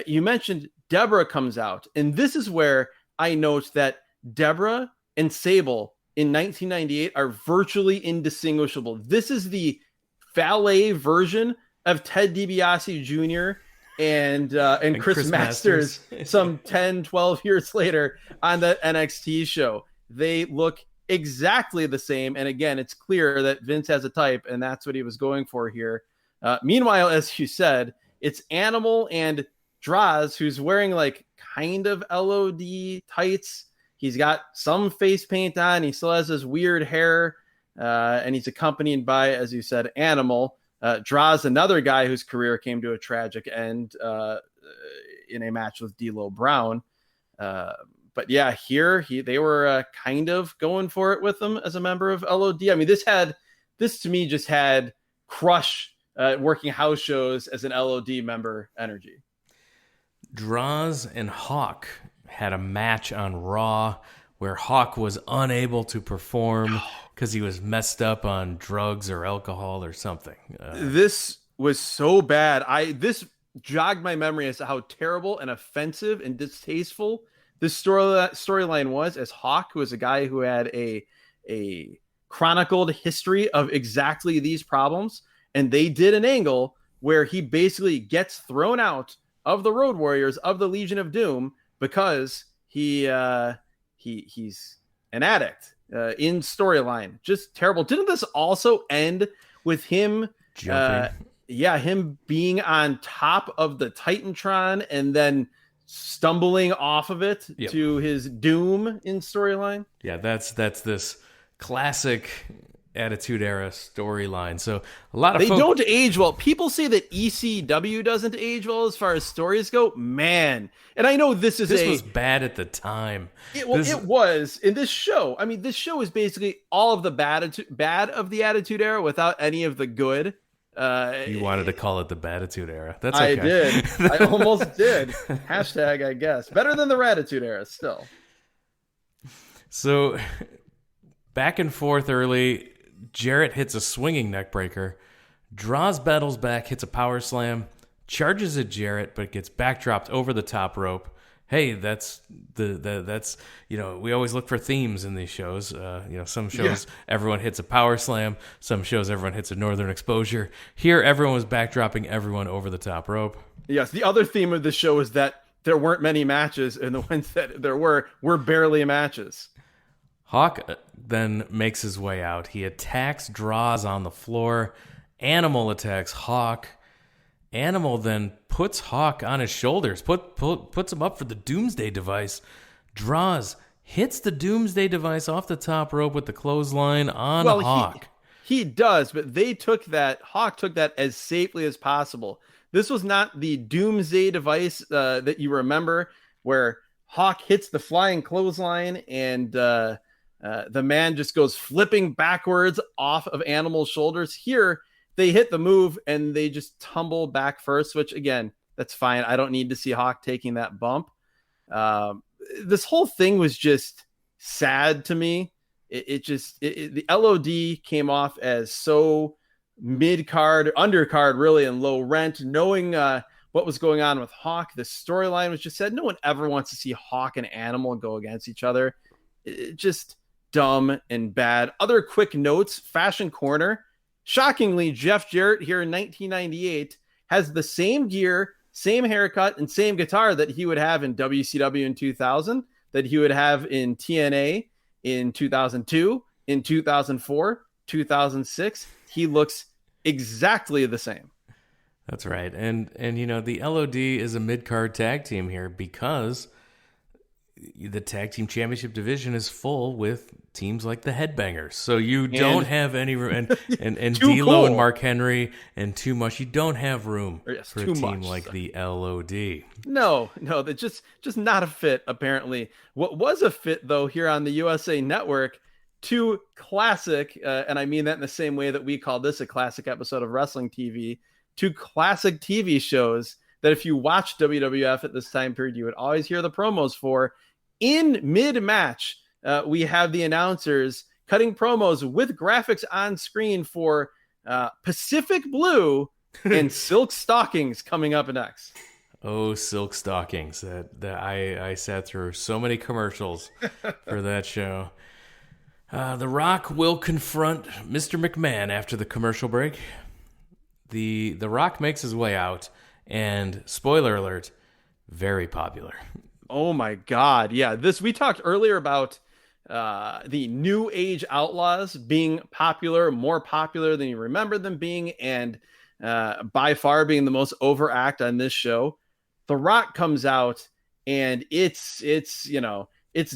you mentioned Deborah comes out, and this is where I note that Deborah and Sable in 1998 are virtually indistinguishable. This is the valet version of Ted DiBiase Jr. and Chris Masters some 10, 12 years later on that NXT show. They look exactly the same. And again, it's clear that Vince has a type, and that's what he was going for here. Meanwhile, as you said, it's Animal and Draws, who's wearing like kind of LOD tights. He's got some face paint on. He still has his weird hair. And he's accompanied by, as you said, Animal. Draws, another guy whose career came to a tragic end in a match with D'Lo Brown. But yeah, here they were kind of going for it with him as a member of LOD. I mean, this to me just had Crush working house shows as an LOD member energy. Draws and Hawk had a match on Raw where Hawk was unable to perform because he was messed up on drugs or alcohol or something. This was so bad. This jogged my memory as to how terrible and offensive and distasteful this storyline was, as Hawk was a guy who had a chronicled history of exactly these problems. And they did an angle where he basically gets thrown out of the Road Warriors of the Legion of Doom because he's an addict in storyline. Just terrible. Didn't this also end with him him being on top of the Titantron and then stumbling off of it to his doom in storyline? Yeah, that's this classic Attitude Era storyline. So a lot of they don't age well. People say that ECW doesn't age well as far as stories go. Man, and I know this was bad at the time. It was in this show. I mean, this show is basically all of the bad of the Attitude Era without any of the good. You wanted to call it the Baditude Era. That's okay. I did. I almost did. Hashtag, I guess. Better than the Ratitude Era still. So back and forth early. Jarrett hits a swinging neckbreaker. Draws battles back, hits a power slam, charges at Jarrett, but gets backdropped over the top rope. Hey, that's we always look for themes in these shows. Some shows everyone hits a power slam, some shows everyone hits a Northern Exposure. Here, everyone was backdropping everyone over the top rope. Yes, the other theme of the show is that there weren't many matches, and the ones that there were barely matches. Hawk then makes his way out. He attacks Droz on the floor. Animal attacks Hawk. Animal then puts Hawk on his shoulders, puts him up for the Doomsday Device. Droz hits the Doomsday Device off the top rope with the clothesline on Hawk. He does, but Hawk took that as safely as possible. This was not the Doomsday Device that you remember, where Hawk hits the flying clothesline and the man just goes flipping backwards off of Animal's shoulders. Here, they hit the move and they just tumble back first, which again, that's fine. I don't need to see Hawk taking that bump. This whole thing was just sad to me. The LOD came off as so mid-card, undercard, really, and low rent, knowing what was going on with Hawk. The storyline was just said, no one ever wants to see Hawk and Animal go against each other. Just dumb and bad. Other quick notes, Fashion Corner. Shockingly, Jeff Jarrett here in 1998 has the same gear, same haircut, and same guitar that he would have in WCW in 2000, that he would have in TNA in 2002, in 2004, 2006. He looks exactly the same. That's right. And the LOD is a mid-card tag team here because the tag team championship division is full with teams like the Headbangers. So you don't have any room, and D'Lo and Mark Henry and Too Much. You don't have room for a team like the LOD. No, that's just not a fit, apparently. What was a fit, though, here on the USA Network, two classic, and I mean that in the same way that we call this a classic episode of Wrestling TV, two classic TV shows that if you watch WWF at this time period, you would always hear the promos for. In mid-match, we have the announcers cutting promos with graphics on screen for Pacific Blue and Silk Stockings coming up next. Oh, Silk Stockings. That I sat through so many commercials for that show. The Rock will confront Mr. McMahon after the commercial break. The Rock makes his way out, and spoiler alert, very popular. Oh my God. Yeah. We talked earlier about the New Age Outlaws being popular, more popular than you remember them being, and by far being the most overact on this show. The Rock comes out and it's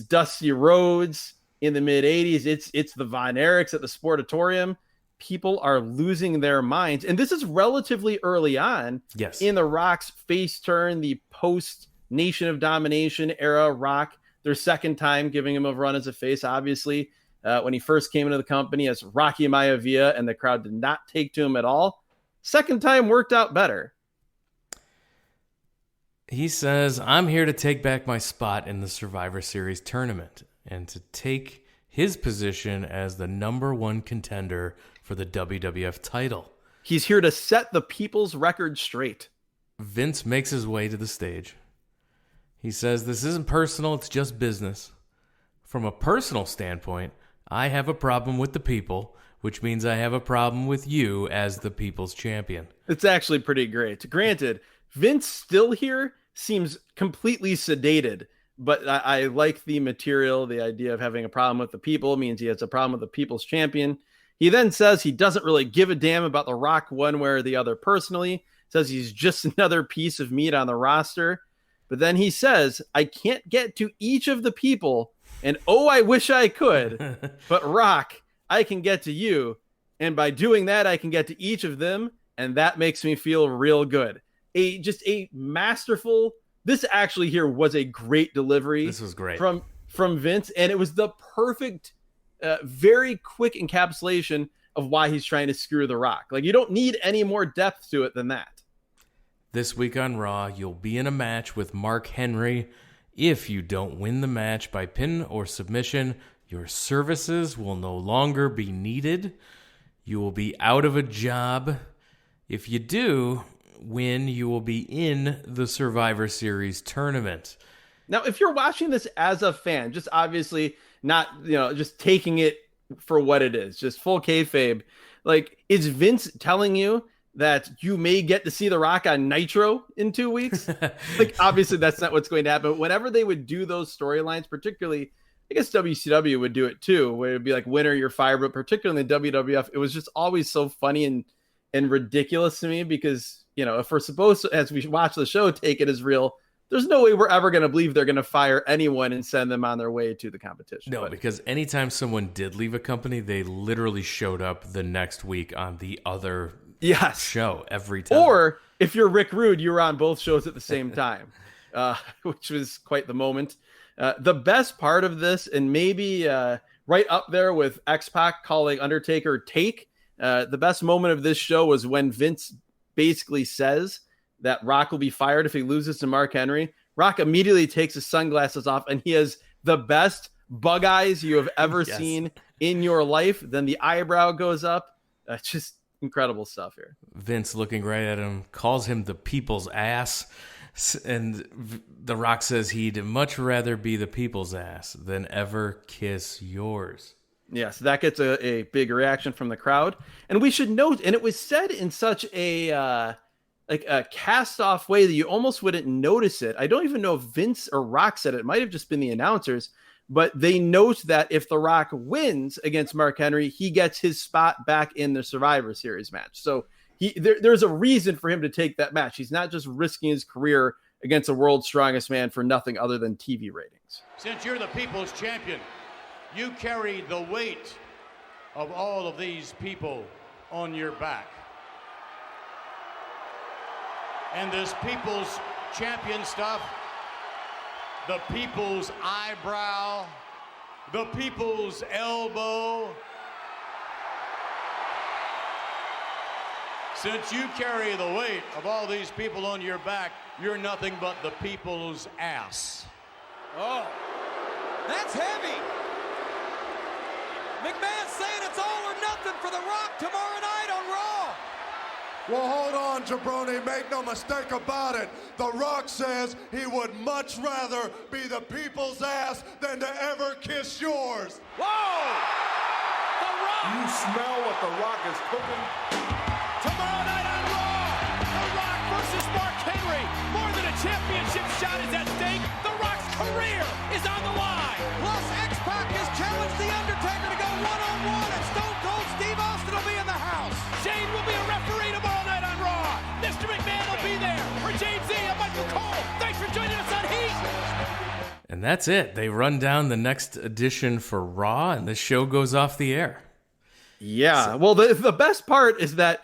Dusty Rhodes in the mid 80s. It's the Von Erichs at the Sportatorium. People are losing their minds. And this is relatively early on in the Rock's face turn, the post Nation of Domination era Rock, their second time giving him a run as a face, obviously. When he first came into the company as Rocky Maivia, and the crowd did not take to him at all. Second time worked out better. He says, I'm here to take back my spot in the Survivor Series tournament and to take his position as the number one contender for the WWF title. He's here to set the people's record straight. Vince makes his way to the stage. He says, this isn't personal, it's just business. From a personal standpoint, I have a problem with the people, which means I have a problem with you as the people's champion. It's actually pretty great. Granted, Vince still here seems completely sedated, but I like the material. The idea of having a problem with the people means he has a problem with the people's champion. He then says he doesn't really give a damn about The Rock one way or the other personally. Says he's just another piece of meat on the roster. But then he says, I can't get to each of the people, and oh, I wish I could. But Rock, I can get to you. And by doing that, I can get to each of them, and that makes me feel real good. Just a masterful, this actually here was a great delivery. This was great. From Vince, and it was the perfect, very quick encapsulation of why he's trying to screw The Rock. Like, you don't need any more depth to it than that. This week on Raw, you'll be in a match with Mark Henry. If you don't win the match by pin or submission, your services will no longer be needed. You will be out of a job. If you do win, you will be in the Survivor Series tournament. Now, if you're watching this as a fan, just obviously not, just taking it for what it is, just full kayfabe, like, is Vince telling you that you may get to see The Rock on Nitro in 2 weeks. Like, obviously that's not what's going to happen. But whenever they would do those storylines, particularly, I guess WCW would do it too, where it'd be like winner, you're fired. But particularly in the WWF, it was just always so funny and ridiculous to me because, if we're supposed to, as we watch the show, take it as real, there's no way we're ever going to believe they're going to fire anyone and send them on their way to the competition. No, because anytime someone did leave a company, they literally showed up the next week on the other show every time. Or if you're Rick Rude, you were on both shows at the same time, which was quite the moment. The best part of this, and maybe right up there with X-Pac calling Undertaker take, the best moment of this show was when Vince basically says that Rock will be fired if he loses to Mark Henry. Rock immediately takes his sunglasses off, and he has the best bug eyes you have ever seen in your life. Then the eyebrow goes up. Just incredible stuff here. Vince, looking right at him, calls him the people's ass. And The Rock says he'd much rather be the people's ass than ever kiss yours. Yes, that gets a big reaction from the crowd. And we should note, and it was said in such a cast-off way that you almost wouldn't notice it. I don't even know if Vince or Rock said it. It might have just been the announcers. But they note that if The Rock wins against Mark Henry, he gets his spot back in the Survivor Series match. So there's a reason for him to take that match. He's not just risking his career against the world's strongest man for nothing other than TV ratings. Since you're the people's champion, you carry the weight of all of these people on your back. And this people's champion stuff, the people's eyebrow, the people's elbow. Since you carry the weight of all these people on your back, you're nothing but the people's ass. Oh, that's heavy. McMahon's saying it's all or nothing for The Rock tomorrow night on Raw. Well, hold on, Jabroni. Make no mistake about it. The Rock says he would much rather be the people's ass than to ever kiss yours. Whoa! The Rock! You smell what The Rock is cooking? Tomorrow night on Raw, The Rock versus Mark Henry. More than a championship shot is at stake. The Rock's career is on the line. Plus, X-Pac has challenged The Undertaker to go one-on-one, and Stone Cold Steve Austin will be in the house. Shane will be a referee tomorrow night on Raw. Mr. McMahon will be there. For James Z, I'm Michael Cole. Thanks for joining us on Heat. And that's it. They run down the next edition for Raw, and the show goes off the air. Yeah. Well, the best part is that,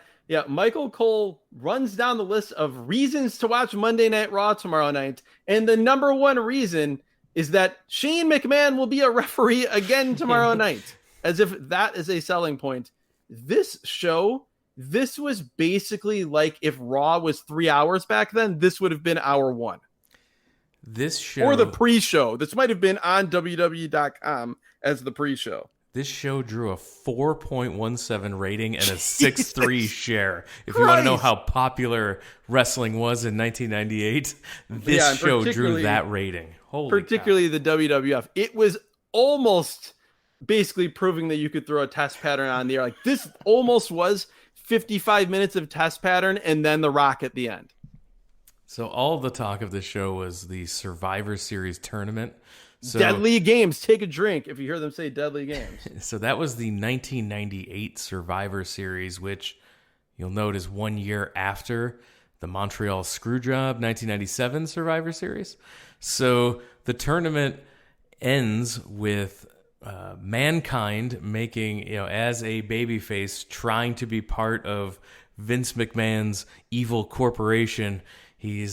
Michael Cole runs down the list of reasons to watch Monday Night Raw tomorrow night. And the number one reason is that Shane McMahon will be a referee again tomorrow night, as if that is a selling point. This show, this was basically like if Raw was 3 hours back then, this would have been hour one. This show, or the pre-show. This might have been on WWE.com as the pre-show. This show drew a 4.17 rating and a 6.3 share. If you want to know how popular wrestling was in 1998, this show drew that rating. Particularly the WWF. It was almost basically proving that you could throw a test pattern on the air. Like, this almost was 55 minutes of test pattern and then The Rock at the end. So all the talk of the show was the Survivor Series tournament. So, Deadly Games. Take a drink if you hear them say Deadly Games. So that was the 1998 Survivor Series, which you'll note is 1 year after the Montreal Screwjob 1997 Survivor Series. So the tournament ends with Mankind making, as a babyface, trying to be part of Vince McMahon's evil corporation. He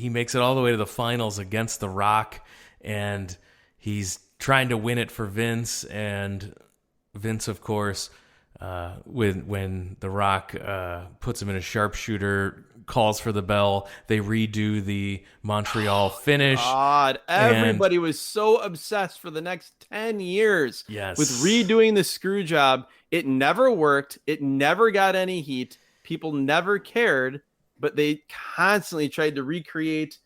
makes it all the way to the finals against The Rock. And he's trying to win it for Vince, and Vince, of course, when The Rock puts him in a sharpshooter, calls for the bell. They redo the Montreal finish. God, everybody was so obsessed for the next 10 years with redoing the screw job. It never worked. It never got any heat. People never cared, but they constantly tried to recreate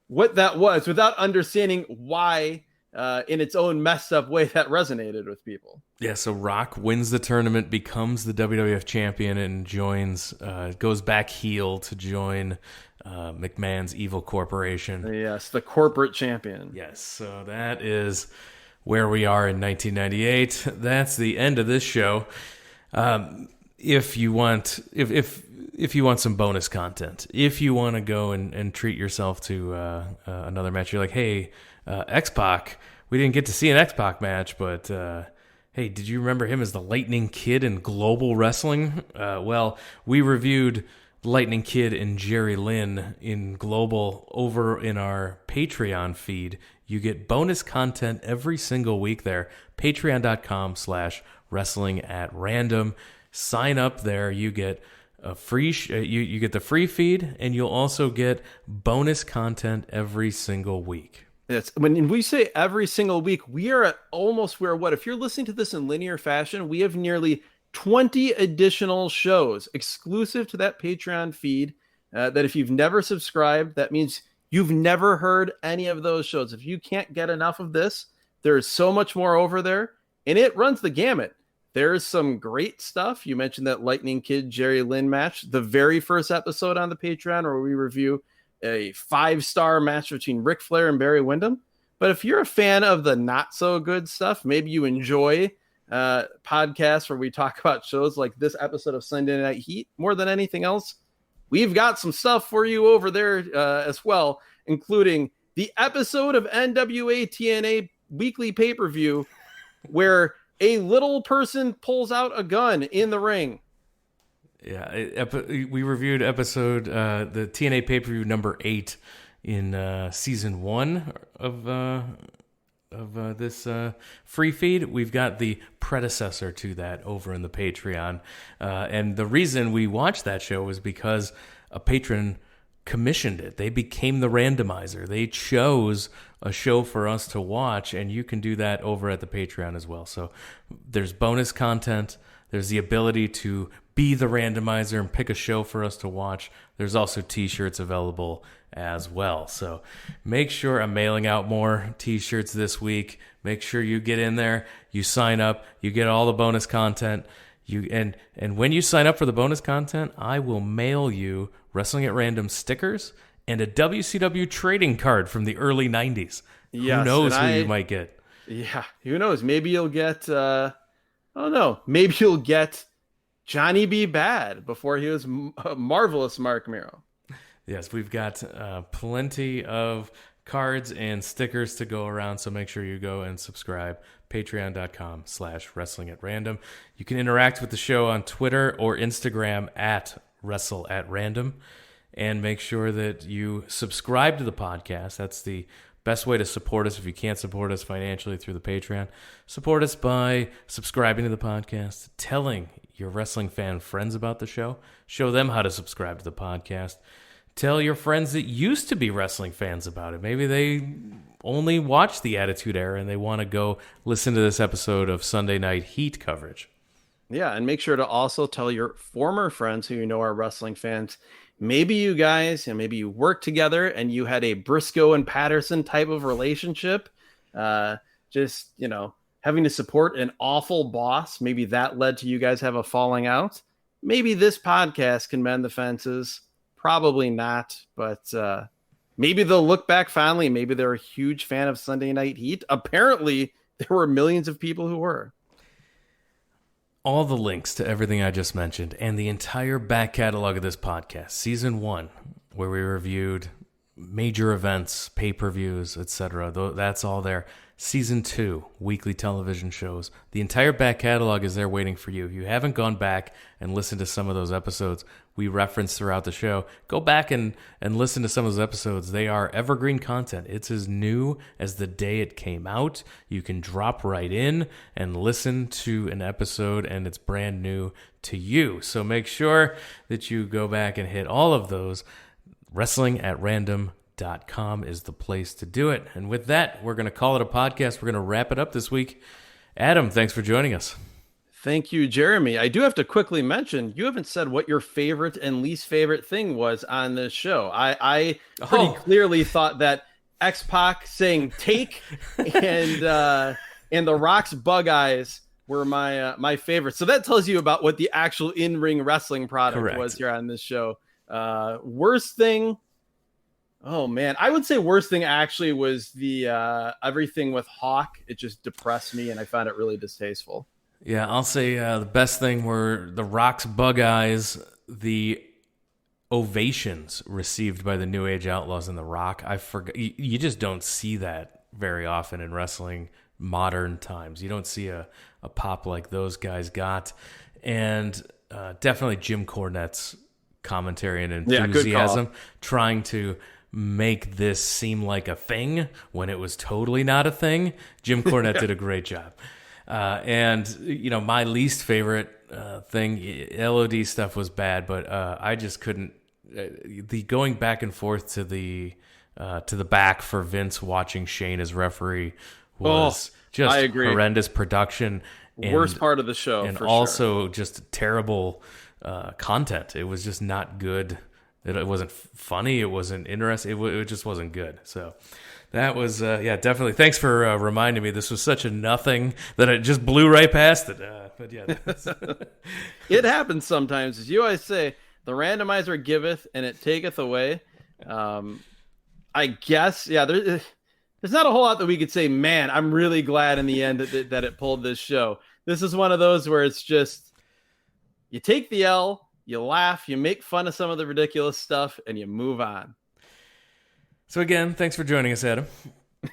what that was without understanding why in its own messed up way that resonated with people. Yeah, so Rock wins the tournament, becomes the WWF champion, and goes back heel to join McMahon's Evil Corporation. Yes, the corporate champion. Yes, so that is where we are in 1998. That's the end of this show. If you want some bonus content, if you want to go and treat yourself to another match, you're like, hey, X-Pac, we didn't get to see an X-Pac match, but hey, did you remember him as the Lightning Kid in Global Wrestling? Well, we reviewed Lightning Kid and Jerry Lynn in Global over in our Patreon feed. You get bonus content every single week there. Patreon.com/wrestling@random. Sign up there. You get a free you get the free feed, and you'll also get bonus content every single week. Yes, when we say every single week, we are at almost if you're listening to this in linear fashion, we have nearly 20 additional shows exclusive to that Patreon feed. That if you've never subscribed, that means you've never heard any of those shows. If you can't get enough of this, there's so much more over there, and it runs the gamut. There's some great stuff. You mentioned that Lightning Kid Jerry Lynn match, the very first episode on the Patreon, where we review a 5-star match between Ric Flair and Barry Windham. But if you're a fan of the not so good stuff, maybe you enjoy podcasts where we talk about shows like this episode of Sunday Night Heat more than anything else, we've got some stuff for you over there as well, including the episode of NWA TNA weekly pay-per-view where a little person pulls out a gun in the ring. Yeah, we reviewed episode the TNA pay-per-view number 8 in season 1 of this free feed. We've got the predecessor to that over in the Patreon, and the reason we watched that show was because a patron commissioned it. They became the randomizer. They chose a show for us to watch, and you can do that over at the Patreon as well. So there's bonus content. There's the ability to be the randomizer and pick a show for us to watch. There's also t-shirts available as well. So make sure I'm mailing out more t-shirts this week. Make sure you get in there, you sign up, you get all the bonus content. And when you sign up for the bonus content, I will mail you Wrestling at Random stickers and a WCW trading card from the early 90s. Yes, who knows who you might get? Yeah, who knows? Maybe you'll get, maybe you'll get Johnny B. Bad before he was a marvelous Mark Miro. Yes, we've got plenty of cards and stickers to go around, so make sure you go and subscribe. Patreon.com/wrestling@random. You can interact with the show on Twitter or Instagram at WrestleAtRandom, and make sure that you subscribe to the podcast. That's the best way to support us. If you can't support us financially through the Patreon, support us by subscribing to the podcast, telling your wrestling fan friends about the show, show them how to subscribe to the podcast, tell your friends that used to be wrestling fans about it. Maybe they only watch the Attitude Era and they want to go listen to this episode of Sunday Night Heat coverage. Yeah, and make sure to also tell your former friends who you know are wrestling fans. Maybe you guys, maybe you worked together and you had a Briscoe and Patterson type of relationship. Having to support an awful boss. Maybe that led to you guys have a falling out. Maybe this podcast can mend the fences. Probably not, but maybe they'll look back fondly. Maybe they're a huge fan of Sunday Night Heat. Apparently, there were millions of people who were. All the links to everything I just mentioned and the entire back catalog of this podcast, Season 1, where we reviewed major events, pay-per-views, etc., that's all there. Season 2, weekly television shows. The entire back catalog is there waiting for you. If you haven't gone back and listened to some of those episodes we referenced throughout the show, go back and listen to some of those episodes. They are evergreen content. It's as new as the day it came out. You can drop right in and listen to an episode, and it's brand new to you. So make sure that you go back and hit all of those. WrestlingAtRandom.com is the place to do it. And with that, we're going to call it a podcast. We're going to wrap it up this week. Adam, thanks for joining us. Thank you, Jeremy. I do have to quickly mention, you haven't said what your favorite and least favorite thing was on this show. I pretty clearly thought that X-Pac saying "take" and The Rock's bug eyes were my favorite. So that tells you about what the actual in-ring wrestling product was here on this show. Worst thing. Oh man, I would say worst thing actually was the everything with Hawk. It just depressed me, and I found it really distasteful. Yeah, I'll say the best thing were the Rock's bug eyes, the ovations received by the New Age Outlaws and the Rock. I forgot. You just don't see that very often in wrestling modern times. You don't see a pop like those guys got, and definitely Jim Cornette's commentary and enthusiasm, trying to make this seem like a thing when it was totally not a thing. Jim Cornette did a great job. And, you know, my least favorite thing, LOD stuff was bad, but I just couldn't. The going back and forth to the back for Vince watching Shane as referee was just horrendous production. Worst part of the show, and also just terrible content. It was just not good. It wasn't funny. It wasn't interesting. It just wasn't good. So that was, definitely. Thanks for reminding me. This was such a nothing that I just blew right past it. But yeah, it happens sometimes. As you always say, the randomizer giveth and it taketh away. I guess, there's not a whole lot that we could say, man, I'm really glad in the end that it pulled this show. This is one of those where it's just, you take the L, you laugh, you make fun of some of the ridiculous stuff, and you move on. So again, thanks for joining us, Adam.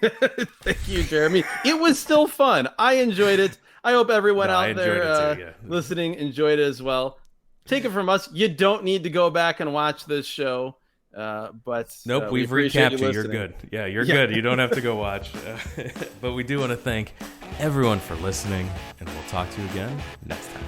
Thank you, Jeremy. It was still fun. I enjoyed it. I hope everyone out there listening enjoyed it as well. Take it from us. You don't need to go back and watch this show. But nope, we've recapped you. You're good. Yeah, you're good. You don't have to go watch. But we do want to thank everyone for listening, and we'll talk to you again next time.